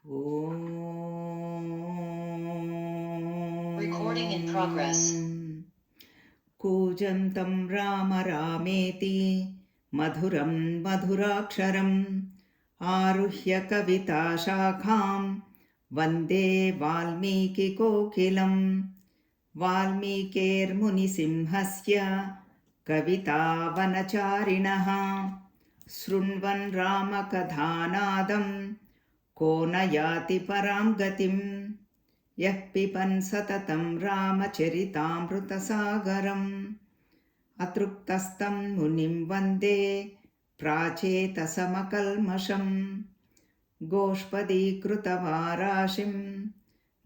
Recording in progress. कूजन्तं Ram रामेति मधुरं मधुराक्षरम् आरुह्य कविताशाखां वन्दे वाल्मीकिकोकिलं वाल्मीकेर्मुनिसिंहस्य कवितावनचारिणः शृण्वन् रामकथानादं को न याति परां गतिम् यः पिबन् सततं रामचरितामृतसागरम् अतृप्तस्तं मुनिं वन्दे प्राचेतसमकल्मषम् गोष्पदीकृतवाराशिं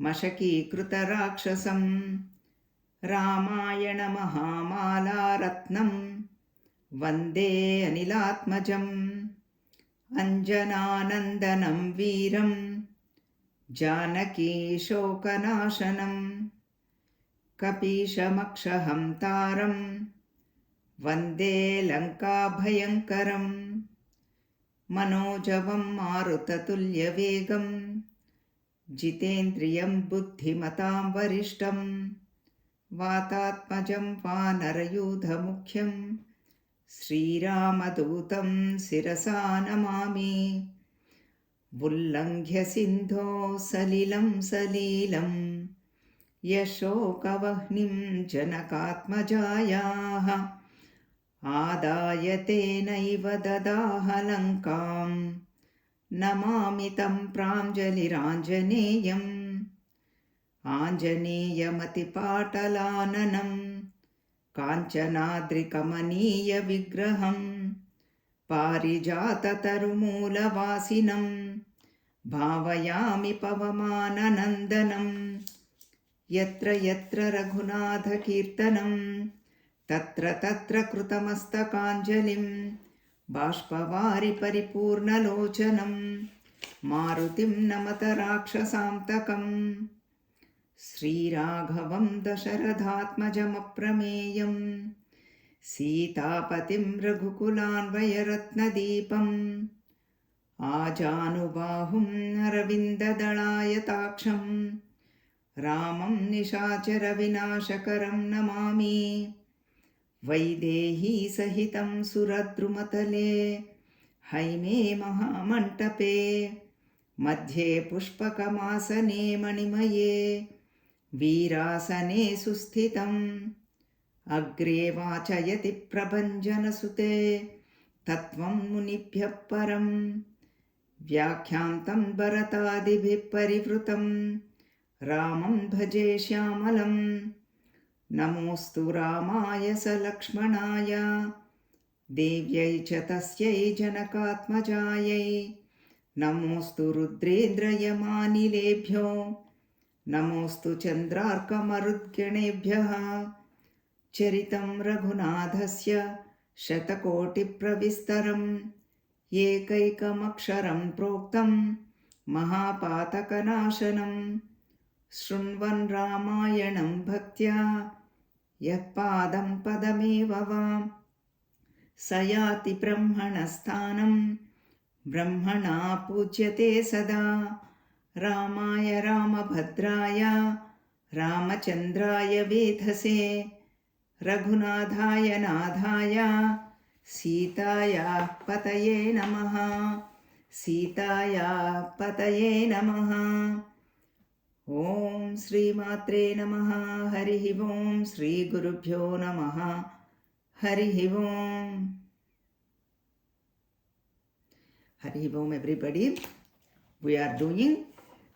मशकीकृतराक्षसम् रामायणमहामालारत्नं वन्दे अनिलात्मजम् अञ्जनानन्दनं वीरम् जानकी शोकनाशनं कपीशमक्षहन्तारं वन्दे लङ्काभयङ्करं मनोजवं मारुततुल्यवेगं जितेन्द्रियं बुद्धिमतां वरिष्ठं वातात्मजं वानरयूथमुख्यं श्रीरामदूतं शिरसा नमामि उल्लङ्घ्य सिन्धो सलिलं सलीलं यशोकवह्निं जनकात्मजायाः आदाय तेनैव ददाह लङ्कां नमामि तं प्राञ्जलिराञ्जनेयम् आञ्जनेयमतिपाटलाननं काञ्चनाद्रिकमनीयविग्रहम् पारिजाततरुमूलवासिनं भावयामि पवमाननन्दनं यत्र यत्र रघुनाथकीर्तनं तत्र तत्र कृतमस्तकाञ्जलिं बाष्पवारि परिपूर्णलोचनं मारुतिं नमत राक्षसान्तकम् श्रीराघवं दशरथात्मजमप्रमेयम् सीतापतिं रघुकुलान्वयरत्नदीपम् आजानुबाहुम् अरविन्ददलायताक्षं रामं निशाचरविनाशकरं नमामि वैदेहीसहितं सुरद्रुमतले हैमे महामण्टपे मध्ये पुष्पकमासने मणिमये वीरासने सुस्थितम् अग्रे वाचयति प्रभञ्जनसुते तत्त्वं मुनिभ्यः परं व्याख्यान्तं भरतादिभिः परिवृतं रामं भजे श्यामलं नमोऽस्तु रामाय सलक्ष्मणाय देव्यै च तस्यै जनकात्मजायै नमोऽस्तु रुद्रेन्द्रयमानिलेभ्यो नमोऽस्तु चन्द्रार्कमरुद्गणेभ्यः चरितं रघुनाथस्य शतकोटिप्रविस्तरम् एकैकमक्षरं प्रोक्तं महापातकनाशनं शृण्वन् रामायणं भक्त्या यः पादं पदमेव वा स याति ब्रह्मणस्थानं ब्रह्मणा पूज्यते सदा रामाय रामभद्राय रामचन्द्राय वेधसे रघुनाथाय नाथाय सीतायाः पतये नमः सीतायाः पतये नमः ॐ श्रीमात्रे नमः हरिः ॐ श्रीगुरुभ्यो नमः हरिः ॐ हरिः ॐ everybody. We are doing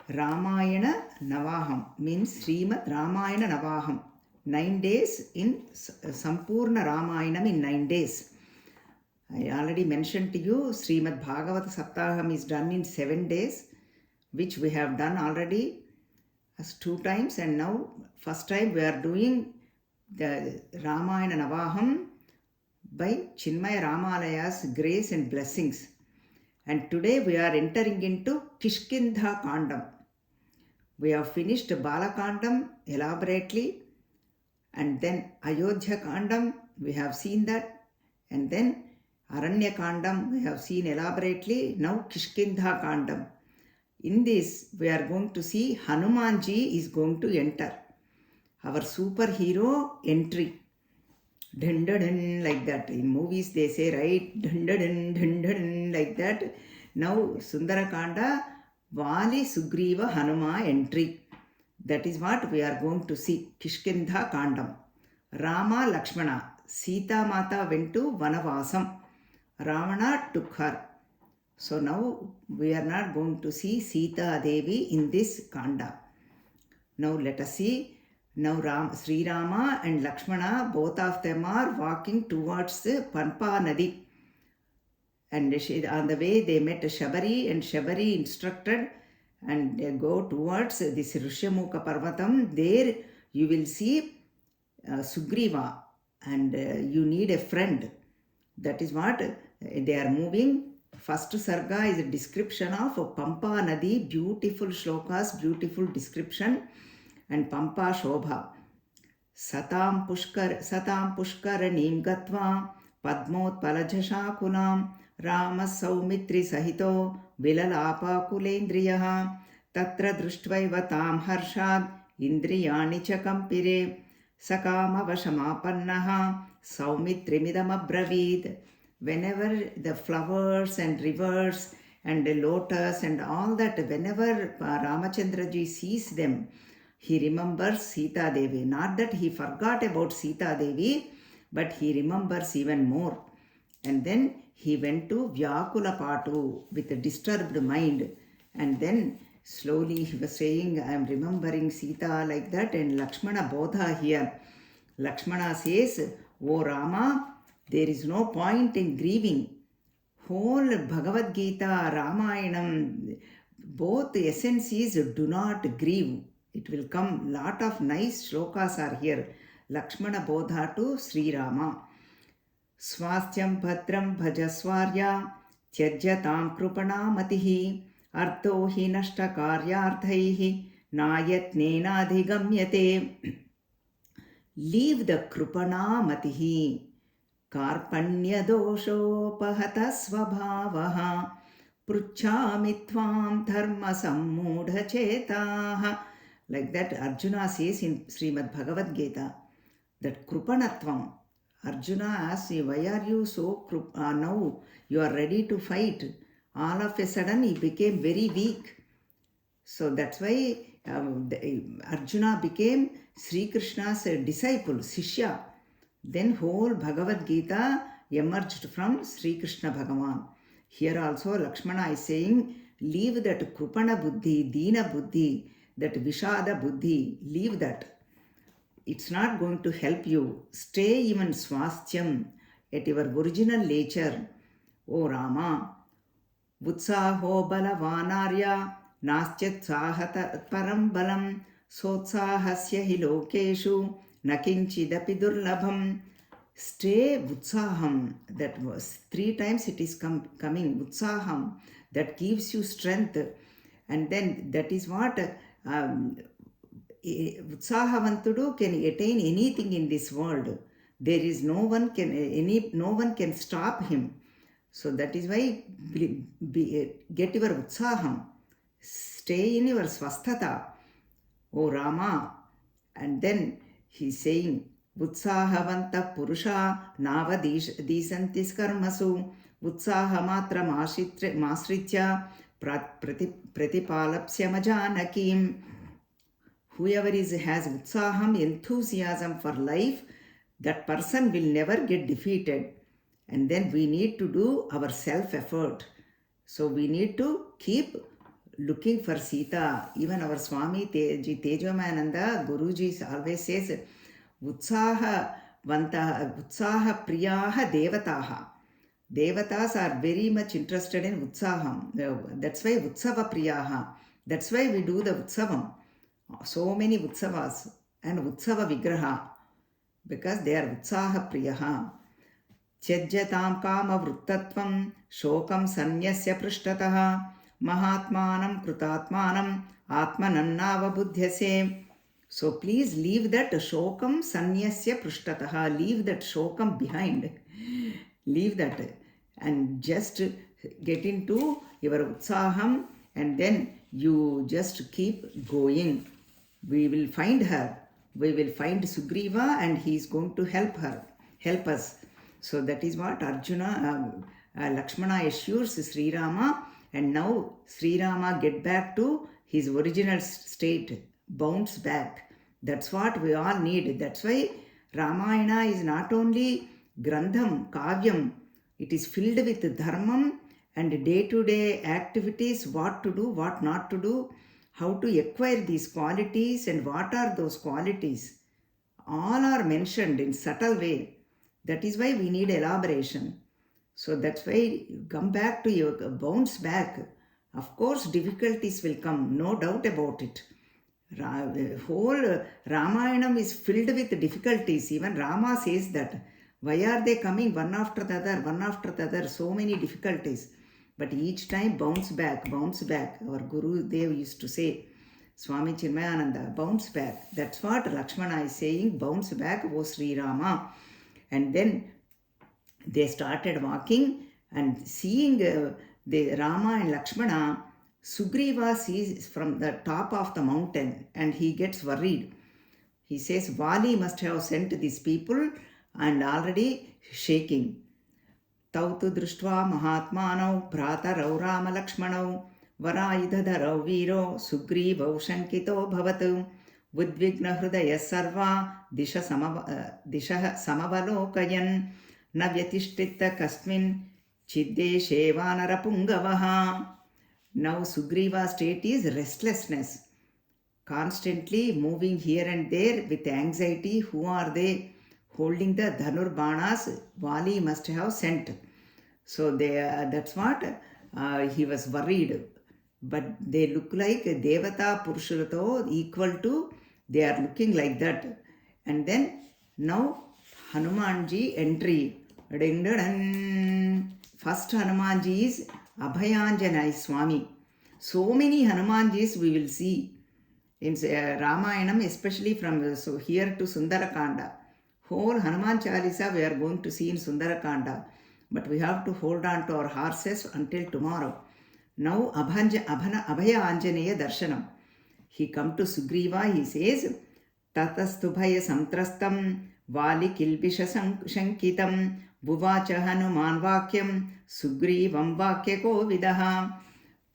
Ramayana Navaham, means Srimad Ramayana Navaham. 9 days in Sampurna Ramayanam in 9 days. I already mentioned to you Srimad Bhagavata Saptaham is done in 7 days, which we have done already as 2 times, and now first time we are doing the Ramayana Navaham by Chinmaya Ramalaya's grace and blessings. And today we are entering into Kishkindha Kandam. We have finished Baalakandam elaborately, and then Ayodhya Kandam, we have seen that, and then Aranya Kandam we have seen elaborately. Now Kishkindha Kandam. In this, we are going to see Hanumanji is going to enter. Our superhero entry. Dun dun dun, like that. In movies they say, right? Dun dun dun, dun dun dun, like that. Now, Sundarakanda, Vali Sugriva Hanuma entry. That is what we are going to see. Kishkindha Kandam. Rama Lakshmana. Sita Mata went to Vanavasam. Ravana took her. So now we are not going to see Sita Devi in this Kanda. Now let us see. Now Sri Rama and Lakshmana, both of them are walking towards Panpa Nadi. And on the way they met Shabari, and Shabari instructed, and they go towards this Rishyamukha Parvatam. There you will see Sugriva, and you need a friend. That is what they are moving. First sarga is a description of Pampa Nadi, beautiful shlokas, beautiful description, and Pampa Shobha. Satam Pushkaranim Gatva Padmot Palajashakulam Rama Saumitri Sahito Vilalapa Kulendriyaha Tatra Drushtvaivataam Harshad Indriyani Chakampire Sakama Vashamapannaha Saumitrimidam Abravid. Whenever the flowers and rivers and the lotus and all that, whenever Ramachandra ji sees them, he remembers Sita Devi. Not that he forgot about Sita Devi, but he remembers even more. And then he went to Vyakula Patu with a disturbed mind. And then slowly he was saying, I am remembering Sita, like that. And Lakshmana Bodha here. Lakshmana says, O Rama, there is no point in grieving. Whole Bhagavad Gita, Ramayanam, both the essence is do not grieve. It will come. Lot of nice shlokas are here. Lakshmana Bodha to Sri Rama. Swastham Bhadram Bhajaswarya Tyajyatam Krupana Matihi Artho hi nashta karyarthaihi Nayatnena adhigamyate. Leave the Krupana Matihi. Karpanya doshopahata svabhavaha pruchami tvam dharma sammudha chetaha. Like that Arjuna says in Srimad Bhagavad Gita, that Krupanatvam. Arjuna asks, why are you so now you are ready to fight? All of a sudden he became very weak. So that's why Arjuna became Sri Krishna's disciple, Sishya. Then whole Bhagavad Gita emerged from Sri Krishna Bhagavan. Here also Lakshmana is saying, leave that Krupana Buddhi, Dina Buddhi, that Vishada Buddhi, leave that. It's not going to help you. Stay even swasthyam at your original nature. O Rama, Vutsaho balavanarya naschat sahat param balam sotsahasya hi lokeshu nakinchidapi durlabham. Stay Vutsaham. That was 3 times it is coming. Vutsaham. That gives you strength. And then that is what Vutsahavantudu can attain anything in this world. There is no one can stop him. So that is why get your Vutsaham. Stay in your Swasthata. O Rama. And then he is saying, Vutsahavanta Purusha Nava Disantis Karmasu Vutsahamatra Masritya Pratipalapsya Majanakim. Whoever has Vutsaham, enthusiasm for life, that person will never get defeated. And then we need to do our self-effort. So we need to keep looking for Sita. Even our Swami Tejomananda, Guruji always says, Utsaha Priyaha Devataha. Devatas are very much interested in Utsaham. That's why Utsava Priyaha. That's why we do the Utsavam. So many Utsavas and Utsava Vigraha. Because they are Utsaha Priyaha. Chejyatam Kama Vruttatvam Shokam Sanyasya Prishtataha Mahatmanam Krutatmanam Atmanannava Buddhyase. So please leave that Shokam Sanyasya Prishtataha. Leave that Shokam behind. Leave that and just get into your Utsaham, and then You just keep going. We will find her. We will find Sugriva and he is going to help us. So that is what Arjuna, Lakshmana assures Sri Rama, and now Sri Rama get back to his original state, bounce back. That's what we all need. That's why Ramayana is not only Grandham, Kavyam, it is filled with dharmam and day-to-day activities, what to do, what not to do, how to acquire these qualities and what are those qualities. All are mentioned in subtle way. That is why we need elaboration. So that's why come back to your bounce back. Of course, difficulties will come, no doubt about it. Whole Ramayana is filled with difficulties. Even Rama says that. Why are they coming one after the other, so many difficulties. But each time bounce back. Our Guru Dev used to say, Swami Chinmayananda, bounce back. That's what Lakshmana is saying, bounce back, O Sri Rama. And then they started walking and seeing the Rama and Lakshmana. Sugriva sees from the top of the mountain and he gets worried. He says, Vali must have sent these people and already shaking. Tautu društva mahatmanau bhratarau Rama Lakshmanau varaidhadarau viro Sugrivau shankito bhavatu Udvigna hrudaya sarva dishah samavalokayan navyatishtitta kasmin chiddeshe vanarapungavaha. Now Sugriva's state is restlessness, constantly moving here and there with anxiety. Who are they holding the Dhanurbanas? Vali must have sent. So that's what he was worried. But they look like Devata Purushato equal to, they are looking like that. And then now Hanumanji entry. First Hanumanji is Abhayanjanai Swami. So many Hanumanjis we will see in Ramayanam, especially from here to Sundarakanda. Whole Hanuman Chalisa we are going to see in Sundarakanda. But we have to hold on to our horses until tomorrow. Now Abhaya Anjaneya Darshanam. He come to Sugriva, he says, Tatastubhaya Samtrastam Vali Kilbisha Shankitam Buvacha Hanuman Vakyam Sugrivam Vakya Kovidaha.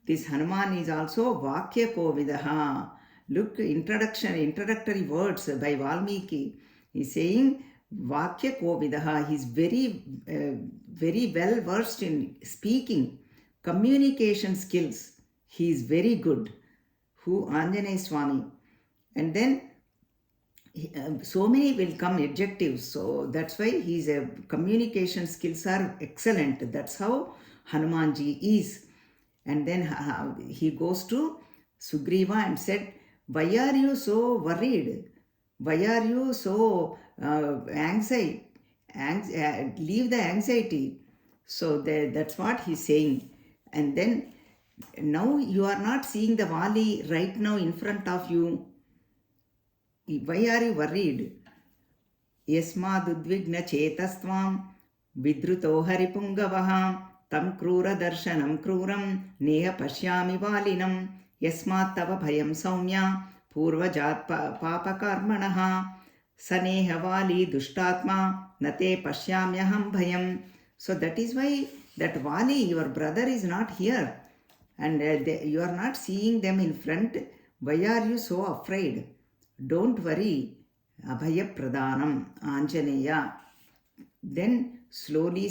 This Hanuman is also Vakya Kovidaha. Look, introductory words by Valmiki. He is saying Vakya Kovidaha. He is very well versed in speaking, communication skills. He is very good. Who? Anjaneya Swami. And then so many will come adjectives. So that's why his communication skills are excellent. That's how Hanumanji is. And then he goes to Sugriva and said, why are you so worried? Why are you so anxious? Leave the anxiety. So that's what he's saying. And then now you are not seeing the Vali right now in front of you. Why are you worried? Yasmadudvigna chetastvam vidruto haripungavaha tam krura darshanam kruram neha pashyami valinam yasmat tava bhayam saumya purvajat papakarmanaha saneha vali dushtatma nate pashyamyaham bhayam. So that is why that Vali, your brother, is not here. And you are not seeing them in front. Why are you so afraid? Don't worry. Abhaya Pradhanam, Anjaneya. Then slowly,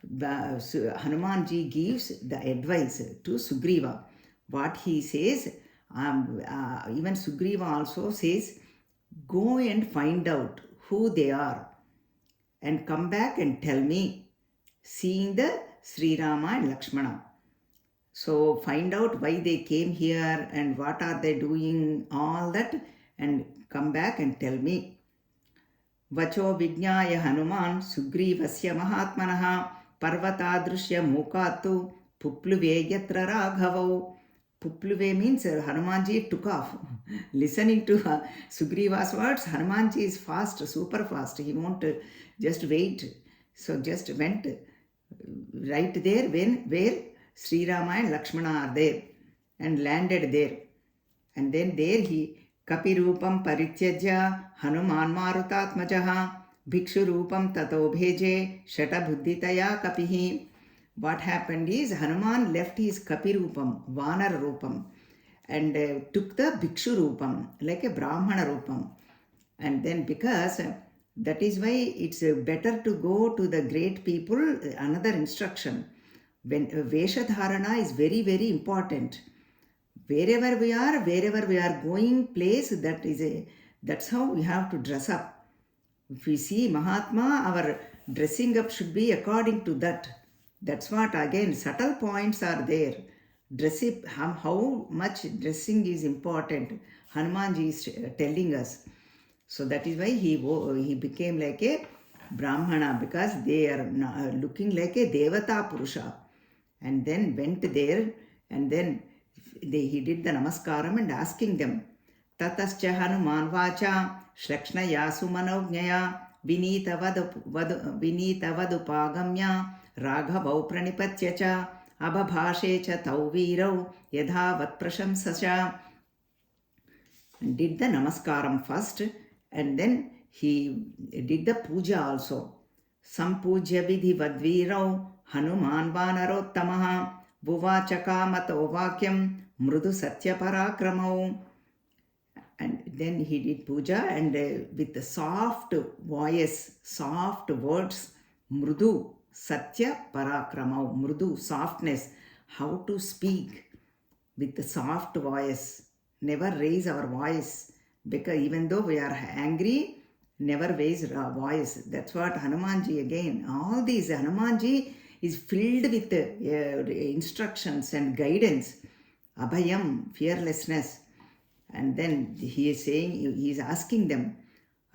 Hanumanji gives the advice to Sugriva. What he says, even Sugriva also says, go and find out who they are and come back and tell me, seeing the Sri Rama and Lakshmana. So find out why they came here and what are they doing, all that, and come back and tell me. Vacho Vijnaya Hanuman Sugrivasya Mahatmanaha Parvatadrushya Mukatu Pupluve Yatra Raghavau. Pupluve means Hanumanji took off. Listening to Sugriva's words, Hanumanji is fast, super fast. He won't just wait. So just went right there where Sri Rama and Lakshmana are there. and landed there. And then there he Kapirupam Parityajya Hanuman Marutatmajaha Bhikshurupam Tato Bheje Shata Buddhitaya Kapihi. What happened is Hanuman left his Kapirupam, Vanar Rupam, and took the Bhikshu Rupam, like a Brahmana Rupam. And then because that is why it's better to go to the great people. Another instruction, when Veshadharana is very, very important. Wherever we are going place, that's how we have to dress up. If we see Mahatma, our dressing up should be according to that. That's what, again, subtle points are there. Dressing, how much dressing is important. Hanumanji is telling us. So that is why he became like a Brahmana, because they are looking like a Devata Purusha. And then went there, and then he did the namaskaram and asking them, Tatascha Hanuman Vacha Shrakshnaya Sumanognyaya Vinitavadupagamya Raghavau Pranipatyacha Abhabhashe cha Tau Virau Yadhavat Prashamsacha. Did the namaskaram first, and then he did the puja also. Sampujya vidhi vadvirau Hanuman Vanarottamaha Buvachakamato Vakyam Mrudu Satya Parakramau. And then he did puja, and with the soft voice, soft words, Mrudu Satya Parakramau, Mrudu, softness, how to speak with the soft voice. Never raise our voice, because even though we are angry, never raise our voice. That's what Hanumanji, again, all these Hanumanji is filled with instructions and guidance. Abhayam, fearlessness. And then he is saying, he is asking them,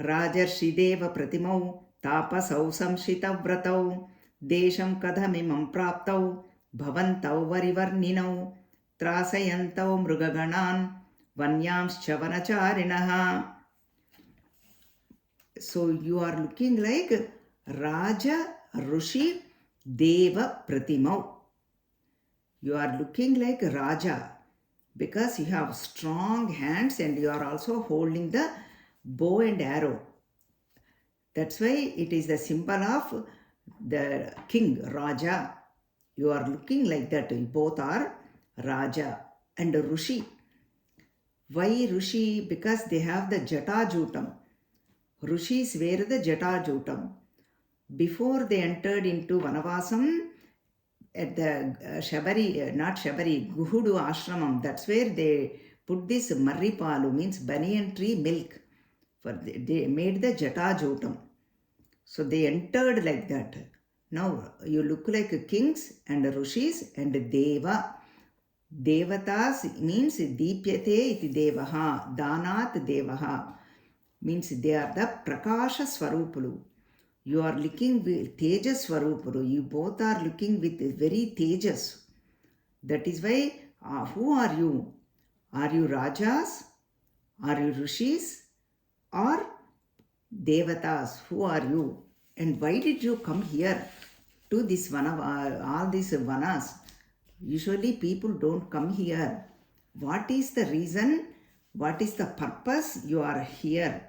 Rajarshideva Pratimau Tapasau Samshita Vratau Desham Kadhamimam Praptau Bhavantau Varivarninau Trasayantau Mrugaganan Vanyamscha Vanacharinaha. So you are looking like Raja Rushi Deva Pratimau. You are looking like Raja, because you have strong hands and you are also holding the bow and arrow. That's why it is the symbol of the king, Raja. You are looking like that. Both are Raja and Rushi. Why Rushi? Because they have the Jatajutam. Rushis wear the Jatajutam. Before they entered into Vanavasam, at the Guhudu Ashramam, that's where they put this Marripalu, means banyan tree milk. They made the Jatajutam. So they entered like that. Now you look like kings and Rushis and Deva. Devatas means Deepyate iti Devaha, Danat Devaha, means they are the Prakasha Swarupulu. You are looking with Tejas Swarupulu. You both are looking with very Tejas. That is why, who are you? Are you Rajas? Are you Rishis? Or Devatas? Who are you? And why did you come here to this Vana, all these Vanas? Usually people don't come here. What is the reason? What is the purpose you are here?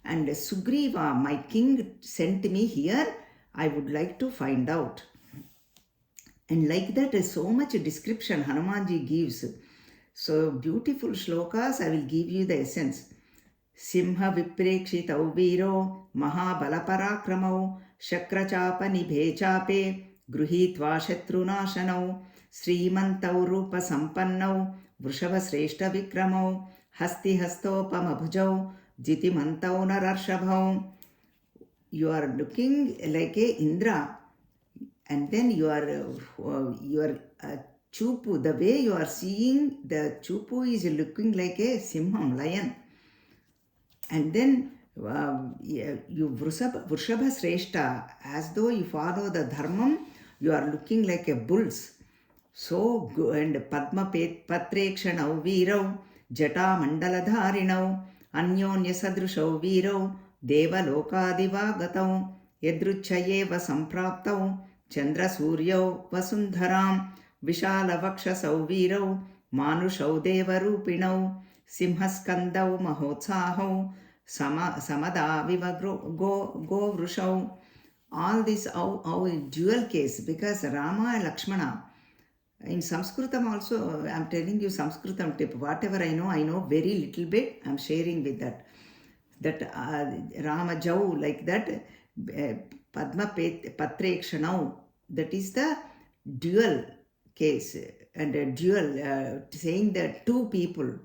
And Sugriva, my king, sent me here. I would like to find out. And like that, so much description Hanumanji gives. So beautiful shlokas, I will give you the essence. Simha Viprekshitau Viro Mahabalaparakramau Shakrachapa Nibhe Chape Gruhitva Shatrunashanau Srimantau Rupa Sampannau Vrishava Sreshta Vikramau Hasti Hastopamabhujau Jitimantau Nararshabhau. You are looking like a Indra, and then your chupu, the way you are seeing the chupu is looking like a simham, lion. And then you Vrishava Sreshta, as though you follow the dharmam, you are looking like a bulls. So, and Padma Patrekshanau Virau Jata Mandaladharinau Anyonya Sadrushau Virau Deva Lokadiva Gatau Yadruchayeva Sampraptau Chandra Suryau Vasundharam Vishala Vakshasau Virau Manushau Devarupinau, Simhaskandau Mahotsahau, Samada Viva Go Vrushau. All this how in dual case, because Rama and Lakshmana. In Sanskritam also, I'm telling you Sanskritam tip. Whatever I know very little bit. I'm sharing with that. That Rama Jau, like that, Padma Patrekshanau, that is the dual case. And a dual, saying that two people.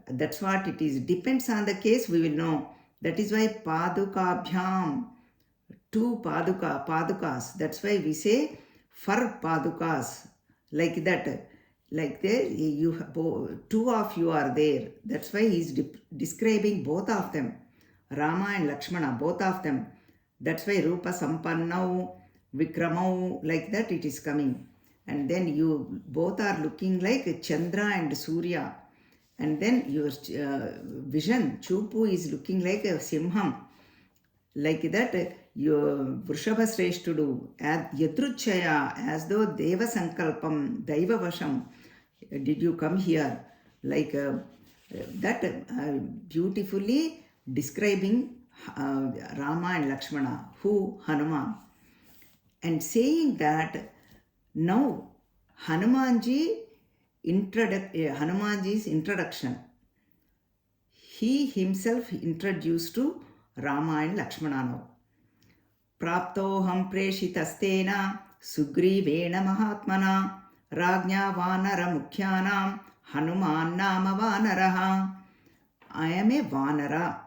That's what it is. Depends on the case, we will know. That is why Padukabhyam, two padukas. That's why we say for padukas, like that. Like there, you have, two of you are there. That's why he is describing both of them, Rama and Lakshmana, both of them. That's why Rupa Sampannau, Vikramau, like that it is coming. And then you both are looking like Chandra and Surya. And then your vision, Chupu, is looking like a Simham. Like that, your Vrishabha Shreshtudu, Yadruchaya, as though Deva Sankalpam, Daiva Vasham, did you come here? Like that, beautifully describing Rama and Lakshmana, who Hanuman. And saying that now Hanumanji's introduction, he himself introduced to Rama and Lakshmana now. Praptoham preshitastena Sugrivena Mahatmana Rajna Vanara Mukhyanam Hanuman Nama Vanaraha. I am a Vanara.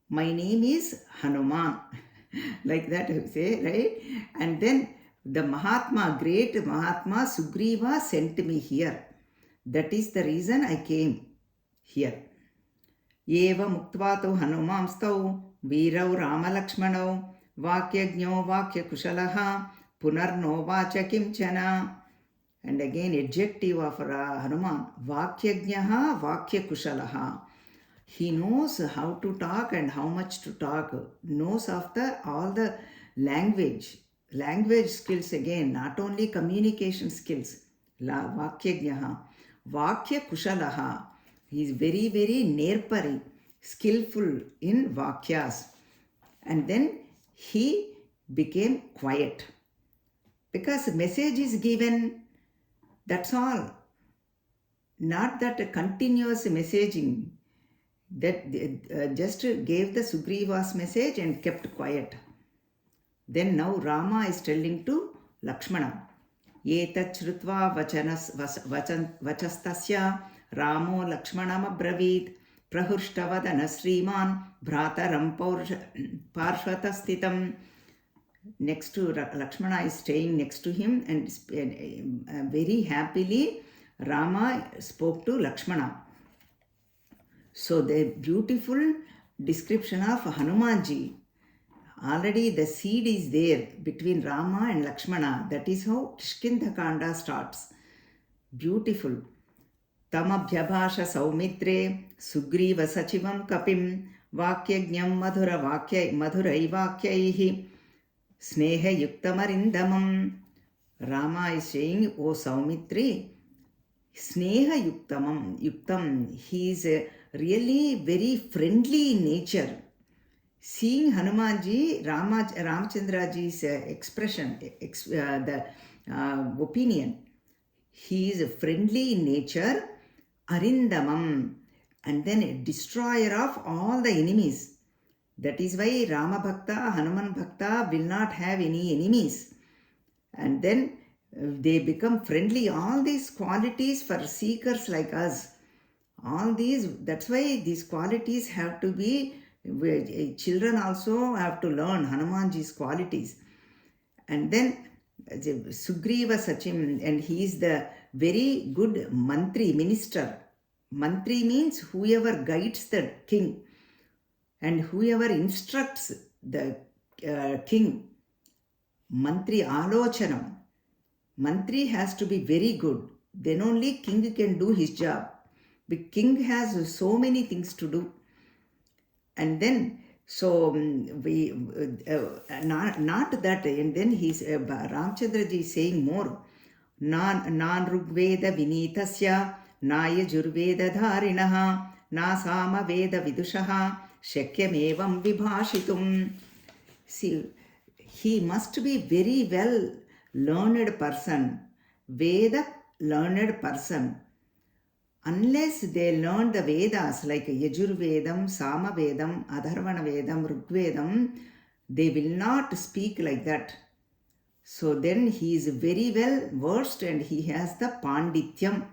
My name is Hanuman. Like that you say, right? And then the Mahatma, great Mahatma Sugriva sent me here. That is the reason I came here. Eva Muktvato Hanumamstau Virau Rama Lakshmanau Vakyajno Vakyakushalaha Punarno Vacha Kimchana. And again, adjective of Hanuman, Vakyajnaha Vakyakushalaha. He knows how to talk and how much to talk. Knows of all the language skills again, not only communication skills. Vakyajnaha Vakyakushalaha. He is very, very nerpari, skillful in Vakyas. And then he became quiet. Because message is given, that's all. Not that continuous messaging. That just gave the Sugriva's message and kept quiet. Then now Rama is telling to Lakshmana. Etat shrutva vachastasya Ramo Lakshmanam abravit prahurštavadana sriman bhrataram parshvatastitam. Next to Lakshmana is staying next to him, and very happily Rama spoke to Lakshmana. So the beautiful description of Hanumanji, already the seed is there between Rama and Lakshmana. That is how Kishkindhakanda starts. Beautiful. Tamabhyabhasha saumitre Sugriva sachivam kapim Vakyajnam madhurai vakyaihi Sneha yuktamarindamam. Rama is saying, O Saumitri, Sneha yuktam. He is really very friendly in nature. Seeing Hanumanji, Ramachandraji's expression, the opinion, he is friendly in nature, arindamam, and then a destroyer of all the enemies. That is why Rama Bhakta, Hanuman Bhakta will not have any enemies. And then they become friendly. All these qualities for seekers like us. All these, that's why these qualities have to be, children also have to learn Hanumanji's qualities. And then Sugriva Sachim, and he is the very good mantri, minister. Mantri means whoever guides the king and whoever instructs the king. Mantri Alochanam. Mantri has to be very good. Then only king can do his job. The king has so many things to do. And then, so we, not that, and then he's, Ramchandraji is saying more. non rugveda vinitasya na yajurveda dharinaha na samaveda vidushaha shakyamevam vibhashitum. See, he must be very well learned person, Veda learned person. Unless they learn the Vedas like Yajurvedam, Samavedam, Adharvana Vedam, Rigvedam, they will not speak like that. So then he is very well versed and he has the Pandityam.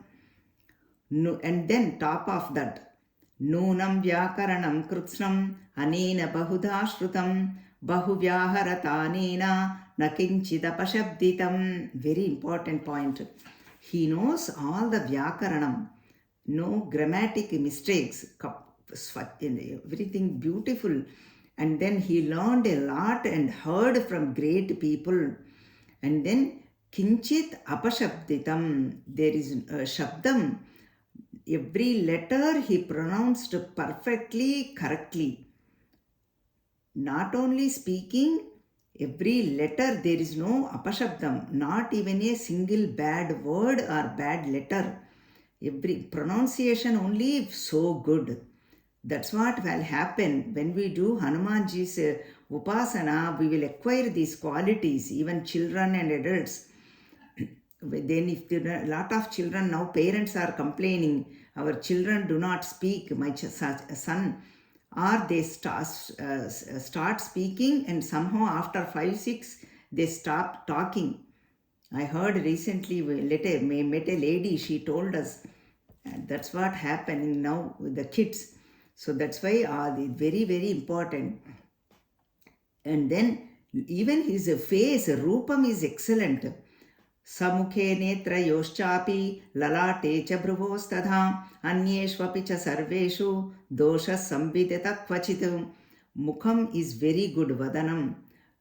And then top of that, Nunam Vyakaranam Krutsnam Anena Bahudha Shrutam Bahuvyaharathanena Nakinchidapashabditam. Very important point. He knows all the Vyakaranam, no grammatic mistakes, everything beautiful. And then he learned a lot and heard from great people. And then Kinchit Apashabditam, there is a Shabdam. Every letter he pronounced perfectly, correctly. Not only speaking, every letter there is no apashabdam, not even a single bad word or bad letter. Every pronunciation only so good. That's what will happen when we do Hanumanji's Upasana. We will acquire these qualities, even children and adults. Then if there are a lot of children, now parents are complaining, our children do not speak, my son, or they start speaking and somehow after 5-6 they stop talking. I heard recently, we met a lady, she told us, that's what happening now with the kids. So that's why very, very important. And then even his face, Rupam is excellent. Samukhe netra yoschapi lalate cha bhruvostadha anyeshvapi cha sarveshu dosha samvideta kvachitu. Mukham is very good, vadanam.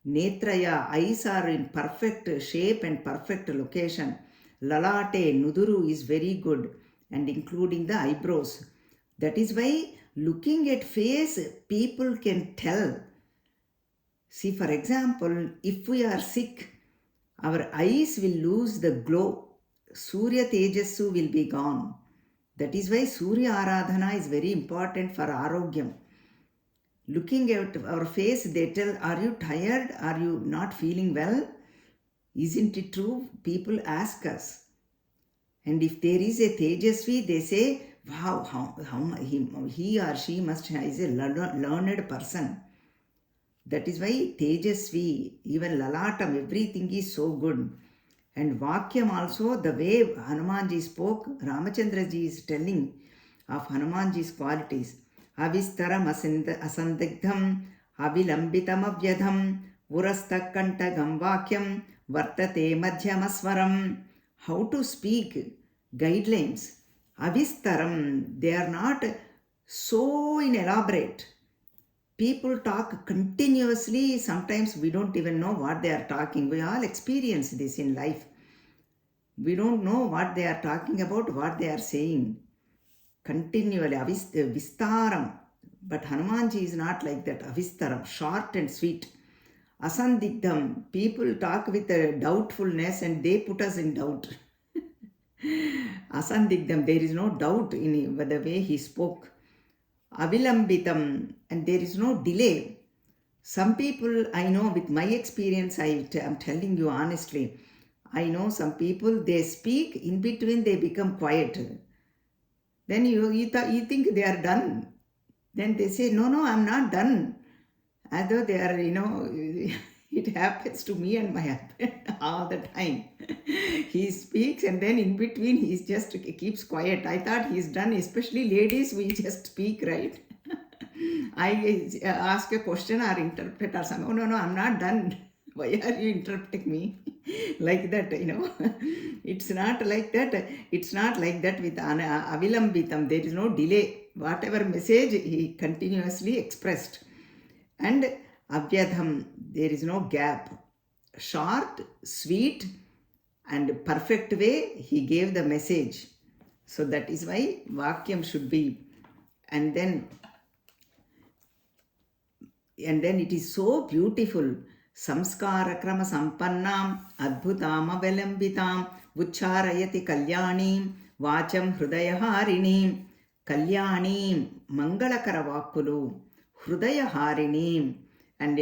Netraya, eyes are in perfect shape and perfect location. Lalate, nuduru is very good, and including the eyebrows. That is why looking at face, people can tell. See, for example, if we are sick, our eyes will lose the glow. Surya Tejassu will be gone. That is why Surya Aradhana is very important for Arogyam. Looking at our face, they tell, are you tired? Are you not feeling well? Isn't it true? People ask us. And if there is a Tejasvi, they say, wow, how he or she is a learned person. That is why Tejasvi, even Lalatam, everything is so good. And Vakyam also, the way Hanumanji spoke, Ramachandraji is telling of Hanumanji's qualities. Avistaram asandigdham, avilambitam avyadham, urastakantagam vakyam, vartate madhyamaswaram. How to speak, guidelines. Avistaram, they are not so elaborate. People talk continuously. Sometimes we don't even know what they are talking. We all experience this in life. We don't know what they are talking about, what they are saying. Continually, vistaram. But Hanumanji is not like that. Avistaram, short and sweet. Asandigdham, people talk with a doubtfulness and they put us in doubt. Asandigdham, there is no doubt in the way he spoke. Avilambitam, and there is no delay. Some people, I know with my experience, I am telling you honestly, I know some people, they speak, in between they become quiet. Then you think they are done. Then they say, no, I'm not done. As though they are, it happens to me and my husband all the time. He speaks and then in between he just keeps quiet. I thought he's done, especially ladies, we just speak, right? I ask a question or interpret or something. Oh, no, I'm not done. Why are you interpreting me? Like that, It's not like that. It's not like that with Avilambitam. There is no delay. Whatever message he continuously expressed. And Avyadham, there is no gap. Short, sweet, and perfect way he gave the message. So that is why Vakyam should be. And then it is so beautiful. संस्कारक्रम सम्पन्नाम् अद्भुतामवलम्बिताम् उच्चारयति कल्याणीं वाचं हृदयहारिणीं कल्याणीं मंगलकर वाक्कुलु हृदयहारिणीं and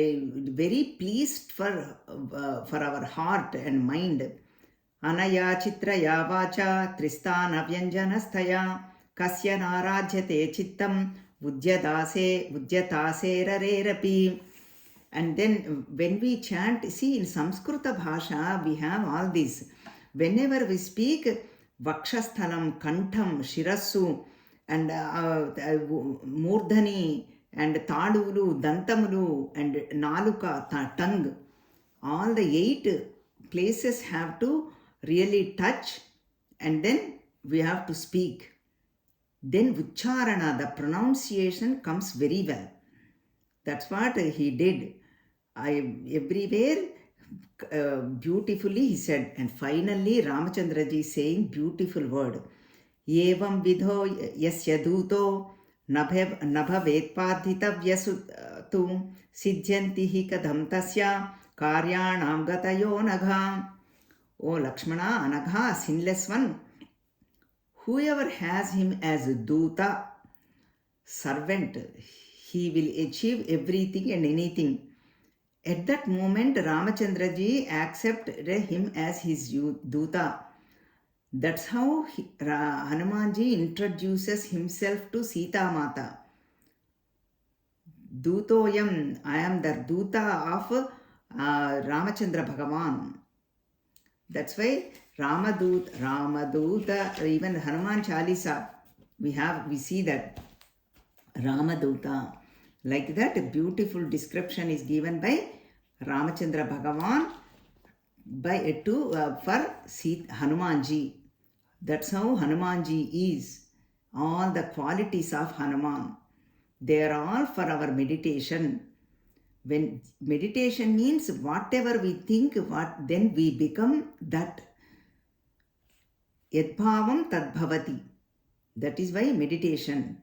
very pleased for our heart and mind. Anaya chitraya vacha tristhanavyanjanastaya kasya narajyate chittam udyatase rarerapi. And then when we chant, see in Samskrita bhasha we have all this. Whenever we speak, vakshasthalam, kantham, shirassu and murdhani and tadulu, dantamulu and naluka, tongue, all the 8 places have to really touch, and then we have to speak. Then ucharana, the pronunciation comes very well. That's what he did. Everywhere beautifully he said. And finally Ramachandraji saying beautiful word. Evam vidho yasya duto nabhavetpadhitavyasutu siddhyanti hi kadam tasya karyanam gatayo nagha. O Lakshmana, Anagha, sinless one, whoever has him as duta, servant, he will achieve everything and anything. At that moment, Ramachandraji accepted him as his duta. That's how Hanumanji introduces himself to Sita Mata. Dutoyam, I am the duta of Ramachandra Bhagavan. That's why Ramaduta, even Hanuman Chalisa, we see that Ramaduta. Like that, a beautiful description is given by Ramachandra Bhagavan for Hanumanji. That's how Hanumanji is. All the qualities of Hanuman, they are all for our meditation. When meditation means whatever we think, then we become that. Yadbhavam tadbhavati. That is why meditation.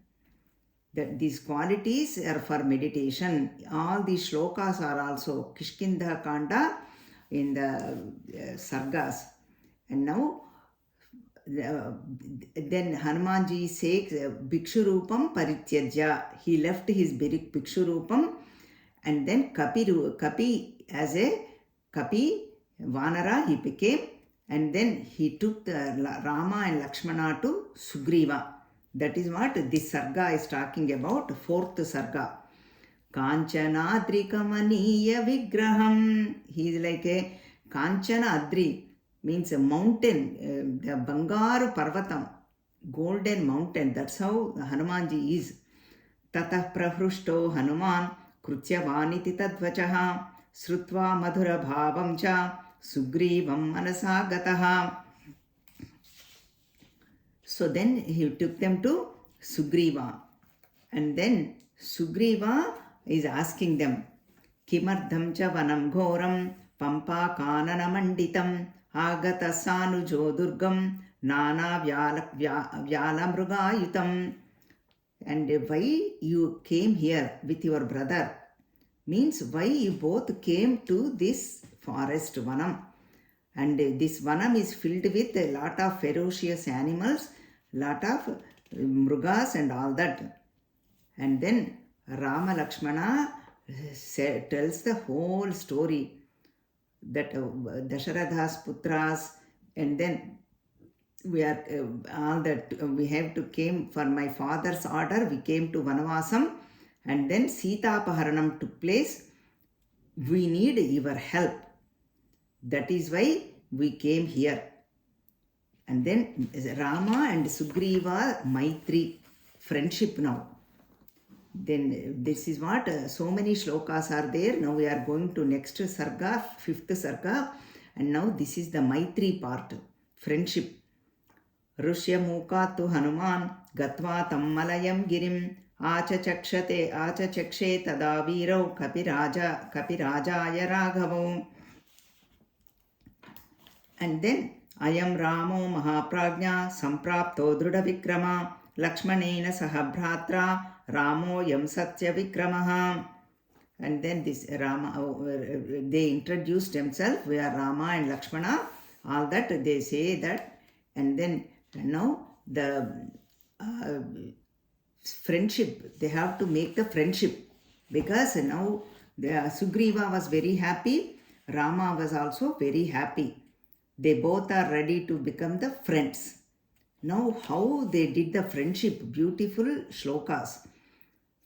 That these qualities are for meditation. All these shlokas are also Kishkinda Kanda in the sargas. And now, then Hanumanji says, Bhikshurupam parityajya. He left his Bhikshurupam. And then Kapi as a Kapi, Vanara he became, and then he took the Rama and Lakshmana to Sugriva. That is what this sarga is talking about, 4th sarga. Kanchanadrikamaniya vigraham. He is like a Kanchana Adri, means a mountain, the Bangaru Parvatam, golden mountain. That's how Hanumanji is. Tatah prahrushto Hanuman Krutyavaniti tadvachaha Srutva madhura bhavam cha Sugrivam manasa gataha. So then he took them to Sugriva. And then Sugriva is asking them, Kimardham cha vanam ghoram pampa kanana manditam agata sanujo durgam nana vyala mrugayutam. And why you came here with your brother? Means why you both came to this forest vanam. And this vanam is filled with a lot of ferocious animals, lot of mrugas and all that. And then Rama Lakshmana tells the whole story that Dasharatha's putras, and then we are all that we have to came for my father's order. We came to Vanavasam, and then Sita Paharanam took place. We need your help. That is why we came here. And then Rama and Sugriva Maitri, friendship now. Then this is what so many shlokas are there. Now we are going to next sarga, 5th sarga, and now this is the Maitri part, friendship. Rushyamukha tu Hanuman gatva tammalayam girim achachakshe tada virau kapirajaya raghavo. And then Ayam Ramo Mahaprajna Samprapto Druda Vikrama Lakshmanena Sahabhratra Ramo Yam Satya Vikramaha. And then this Rama, they introduced themselves, we are Rama and Lakshmana, all that they say that. And then now the friendship, they have to make the friendship, because now Sugriva was very happy, Rama was also very happy. They both are ready to become the friends. Now how they did the friendship, beautiful shlokas.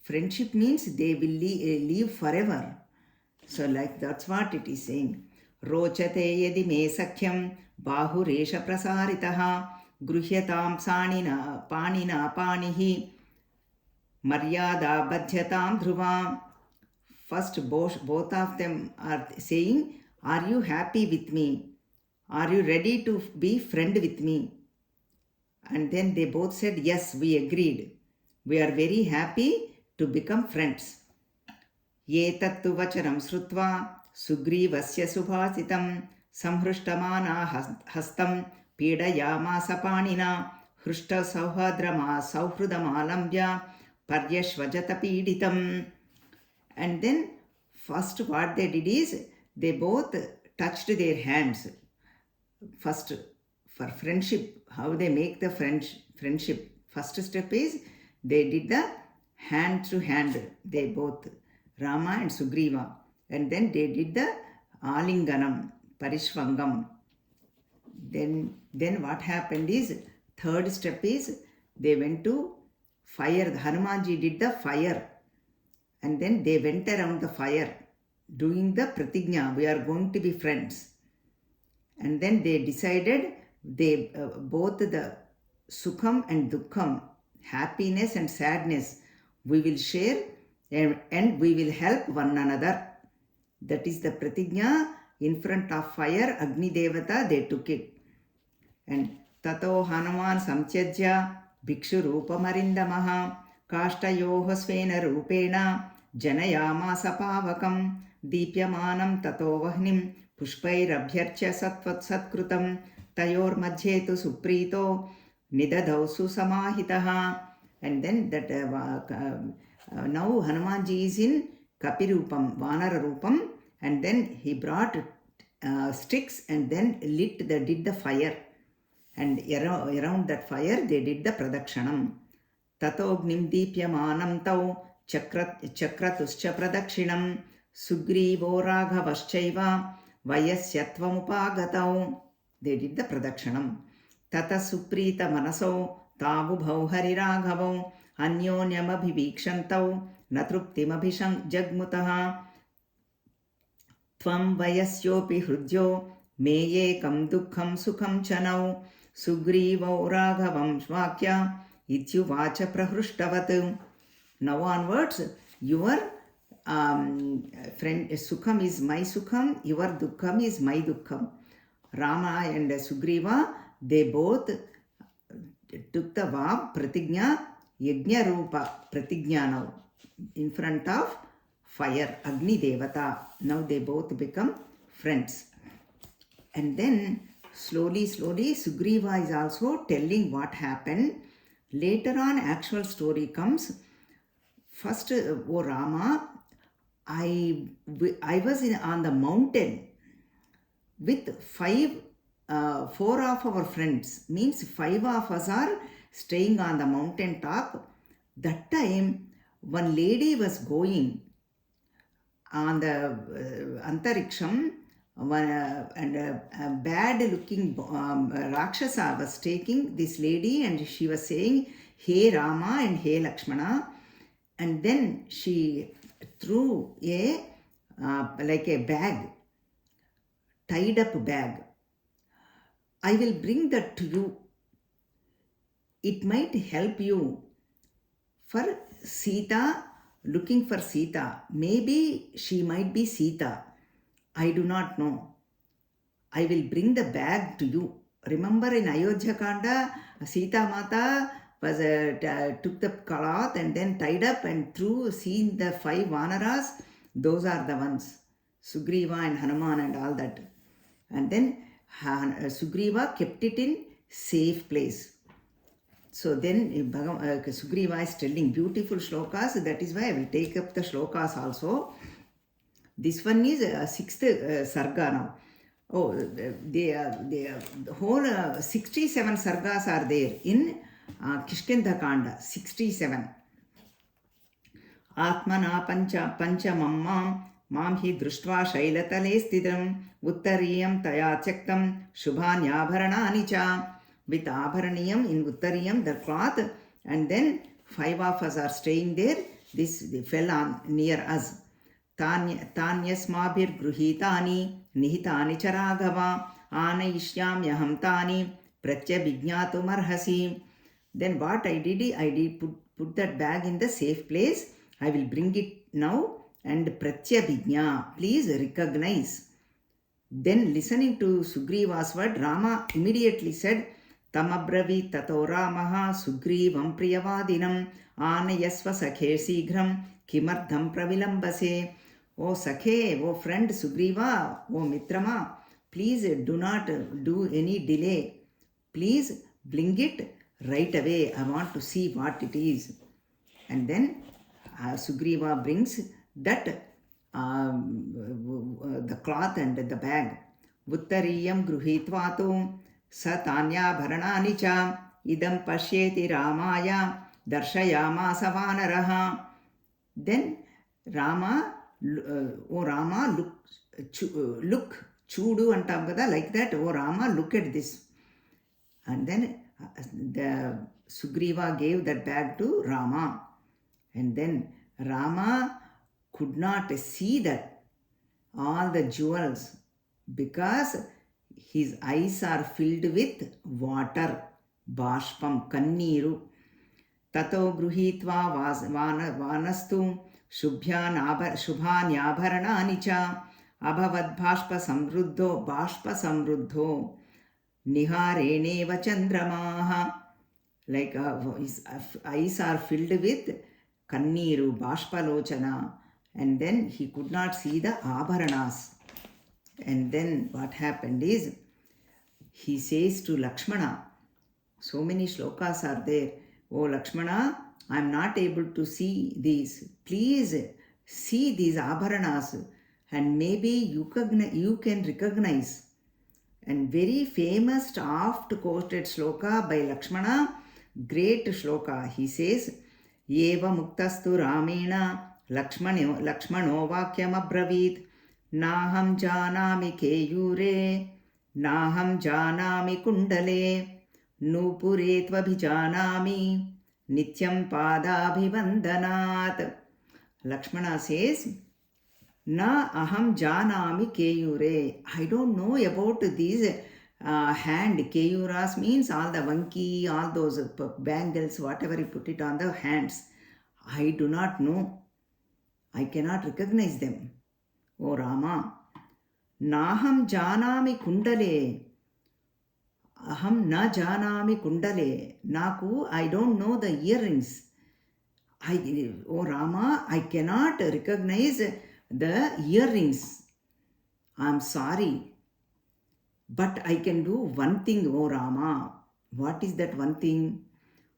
Friendship means they will live forever. So like that's what it is saying. Rochate yadi me sakhyam bahuresha prasaritaha gruhyatam sanina panina panihi maryada badhyatam dhruvam. First both of them are saying, are you happy with me? Are you ready to be friend with me? And then they both said, yes, we agreed. We are very happy to become friends. Etattu vachanam shrutva sugrivasya subhasitam samhrishtamana hastam pidayamasa panina hrushta sauhrudam paryashvajata piditam. And then first what they did is, they both touched their hands. First, for friendship, how they make the friendship. First step is, they did the hand to hand, they both, Rama and Sugriva. And then they did the Alinganam, Parishvangam. Then what happened is, third step is, they went to fire. Hanumanji did the fire. And then they went around the fire, doing the pratigna, we are going to be friends. And then they decided, they both the sukham and dukkham, happiness and sadness, we will share and we will help one another. That is the pratigna. In front of fire, Agni Devata, they took it. And tato Hanuman samtyajya bhikshu rupamarindamaha kashtayoha svena rupena janayamasa pavakam deepyamanam tato vahnim pushpairabhyarcha satkrutam tayor madhyetu suprito nidadau susamahitaha. And then that now Hanumanji is in Kapirupam, Vanara Rupam, and then he brought sticks and then did the fire. And around that fire they did the pradakshanam. Tatognim deepyamanam tau chakratuscha pradakshinam sugrivo raghavashchaiva vayasyatvamupagatau. They did the pradakshanam. Tata suprita manasau tavu bhauhari raghavau anyonyamabhivikshantau natruptimabhishang jagmutaha tvam vayasyopi hrudyo meyekam dukkham sukham chanau sugrivo raghavam shvakya ityuvacha prahrushtavat. Now onwards, your friend sukham is my sukham, your dukkham is my dukkham. Rama and Sugriva, they both took the vow, pratigna, yajna rupa, pratigna now, in front of fire, Agni Devata. Now they both become friends. And then slowly, Sugriva is also telling what happened. Later on, actual story comes. First, O Rama, I was on the mountain with four of our friends. Means 5 of us are staying on the mountain top. That time, one lady was going on the Antariksham, and a bad looking Rakshasa was taking this lady, and she was saying, Hey Rama and Hey Lakshmana. And then she threw like a bag, tied up bag. I will bring that to you. It might help you for Sita, looking for Sita. Maybe she might be Sita. I do not know. I will bring the bag to you. Remember in Baalakaanda, Sita Mata was took the cloth and then tied up and threw, seen the 5 Vanaras. Those are the ones. Sugriva and Hanuman and all that. And then Sugriva kept it in safe place. So then Sugriva is telling beautiful shlokas. That is why I will take up the shlokas also. This one is 6th sarga now. Oh, the whole 67 sargas are there in Kishkindha 67. Atmana panchamam mam hi društva shailatale stidram uttariyam taya chaktam shubhanyabharanani cha. With abharaniyam in uttariyam, the cloth, and then 5 of us are staying there. This fell on near us. Tanyasmabhir gruhitani nihitani charagava anayishyamyaham tani pratyabhijnatum arhasi. Then what I did put that bag in the safe place. I will bring it now and pratyabhijna, please recognize. Then listening to Sugriva's word, Rama immediately said, Tamabravit tato Ramaha Sugrivam priyavadinam anayasva sakhe sighram kimardham pravilambase. O Sakhe, O friend Sugriva, O Mitrama, please do not do any delay. Please bring it right away. I want to see what it is. And then Sugriva brings that the cloth and the bag. Uttariyam gruhitvatum satanya bharanani cha idam pashyeti ramaya darshayamasa vanaraha. Then Rama, O Rama, look, chudu antam kada, like that. O Rama, look at this. And then the Sugriva gave that bag to Rama. And then Rama could not see that all the jewels because his eyes are filled with water, bashpam, kanniru. Tato gruhitva vanastu shubhanyabharanani cha abhavad bhashpa samruddho nihareneva chandramaha. Like his eyes are filled with kanniru, bashpalochana, and then he could not see the abharanas. And then what happened is, he says to Lakshmana, so many shlokas are there, O Lakshmana, I am not able to see these. Please see these abharanas and maybe you can recognize. And very famous oft quoted shloka by Lakshmana, great shloka. He says, Yeva muktastu ramena lakshmano vakyam abravit naham janami keyure naham janami kundale nupure tvabhijanami nityam padabhivandanat. Lakshmana says, Na aham janami keyure. I don't know about these hand. Keyuras means all the vanki, all those bangles, whatever you put it on the hands. I do not know. I cannot recognize them. O Rama. Naham janami kundale. Aham na janami kundale. Naku, I don't know the earrings. O Rama, I cannot recognize the earrings. I am sorry. But I can do one thing, O Rama. What is that one thing?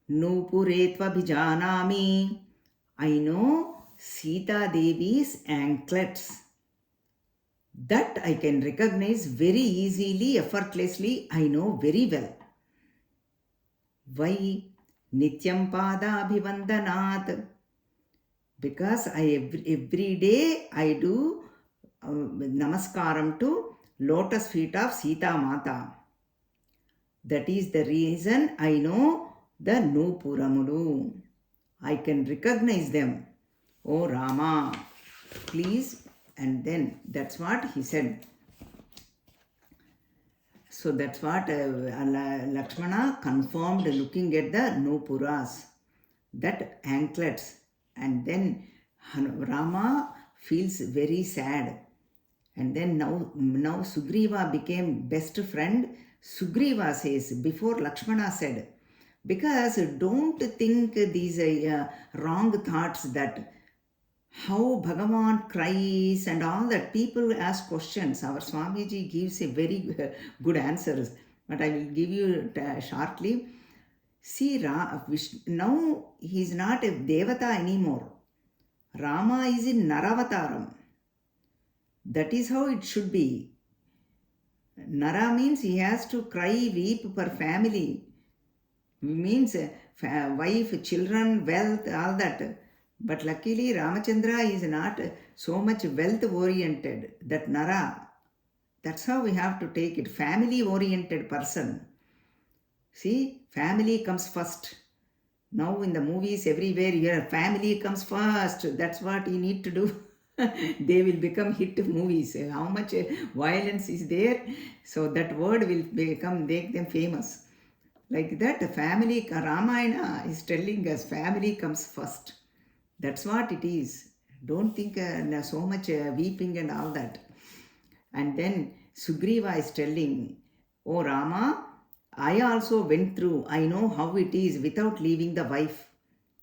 Nupuretva bhijanami. I know Sita Devi's anklets. That I can recognize very easily, effortlessly. I know very well. Why? Nityam pada abhivandanat. Because every day I do namaskaram to lotus feet of Sita Mata. That is the reason I know the Nupuramudu. I can recognize them. O Rama, please. And then that's what he said. So that's what Lakshmana confirmed looking at the Nupuras, that anklets. And then Rama feels very sad. And then now Sugriva became best friend. Sugriva says, before Lakshmana said, because don't think these wrong thoughts that how Bhagavan cries and all that. People ask questions. Our Swamiji gives a very good answers. But I will give you shortly. See, now he is not a Devata anymore. Rama is in Naravataram. That is how it should be. Nara means he has to cry, weep for family. Means wife, children, wealth, all that. But luckily Ramachandra is not so much wealth oriented. That Nara, that's how we have to take it. Family oriented person. See, family comes first. Now in the movies everywhere, your family comes first. That's what you need to do. They will become hit movies. How much violence is there? So that word will make them famous. Like that, family, Ramayana is telling us family comes first. That's what it is. Don't think so much weeping and all that. And then Sugriva is telling, Oh Rama, I also went through, I know how it is without leaving the wife.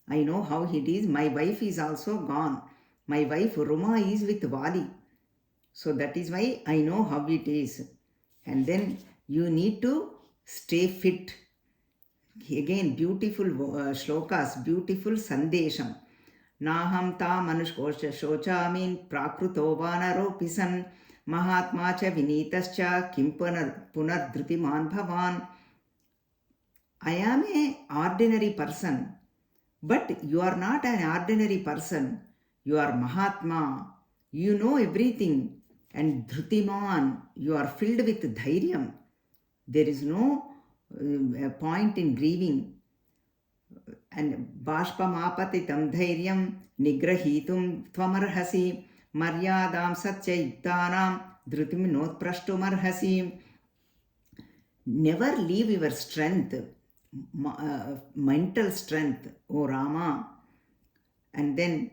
I know how it is. My wife is also gone. My wife Ruma is with Vali. So that is why I know how it is. And then you need to stay fit. Again, beautiful shlokas, beautiful sandesham. Naham ta manushkosha shochamin prakruto vanaropisan mahatma cha vinitascha kim punardrutiman bhavan. I am an ordinary person, but you are not an ordinary person. You are Mahatma. You know everything. And Dhrutiman, you are filled with dhairyam. There is no point in grieving. And Bashpamapatitam dhairyam nigrahitum tvamarhasi maryadam satya yuktanam dhrutim notprashtumarhasi. Never leave your strength, mental strength, O Rama. And then,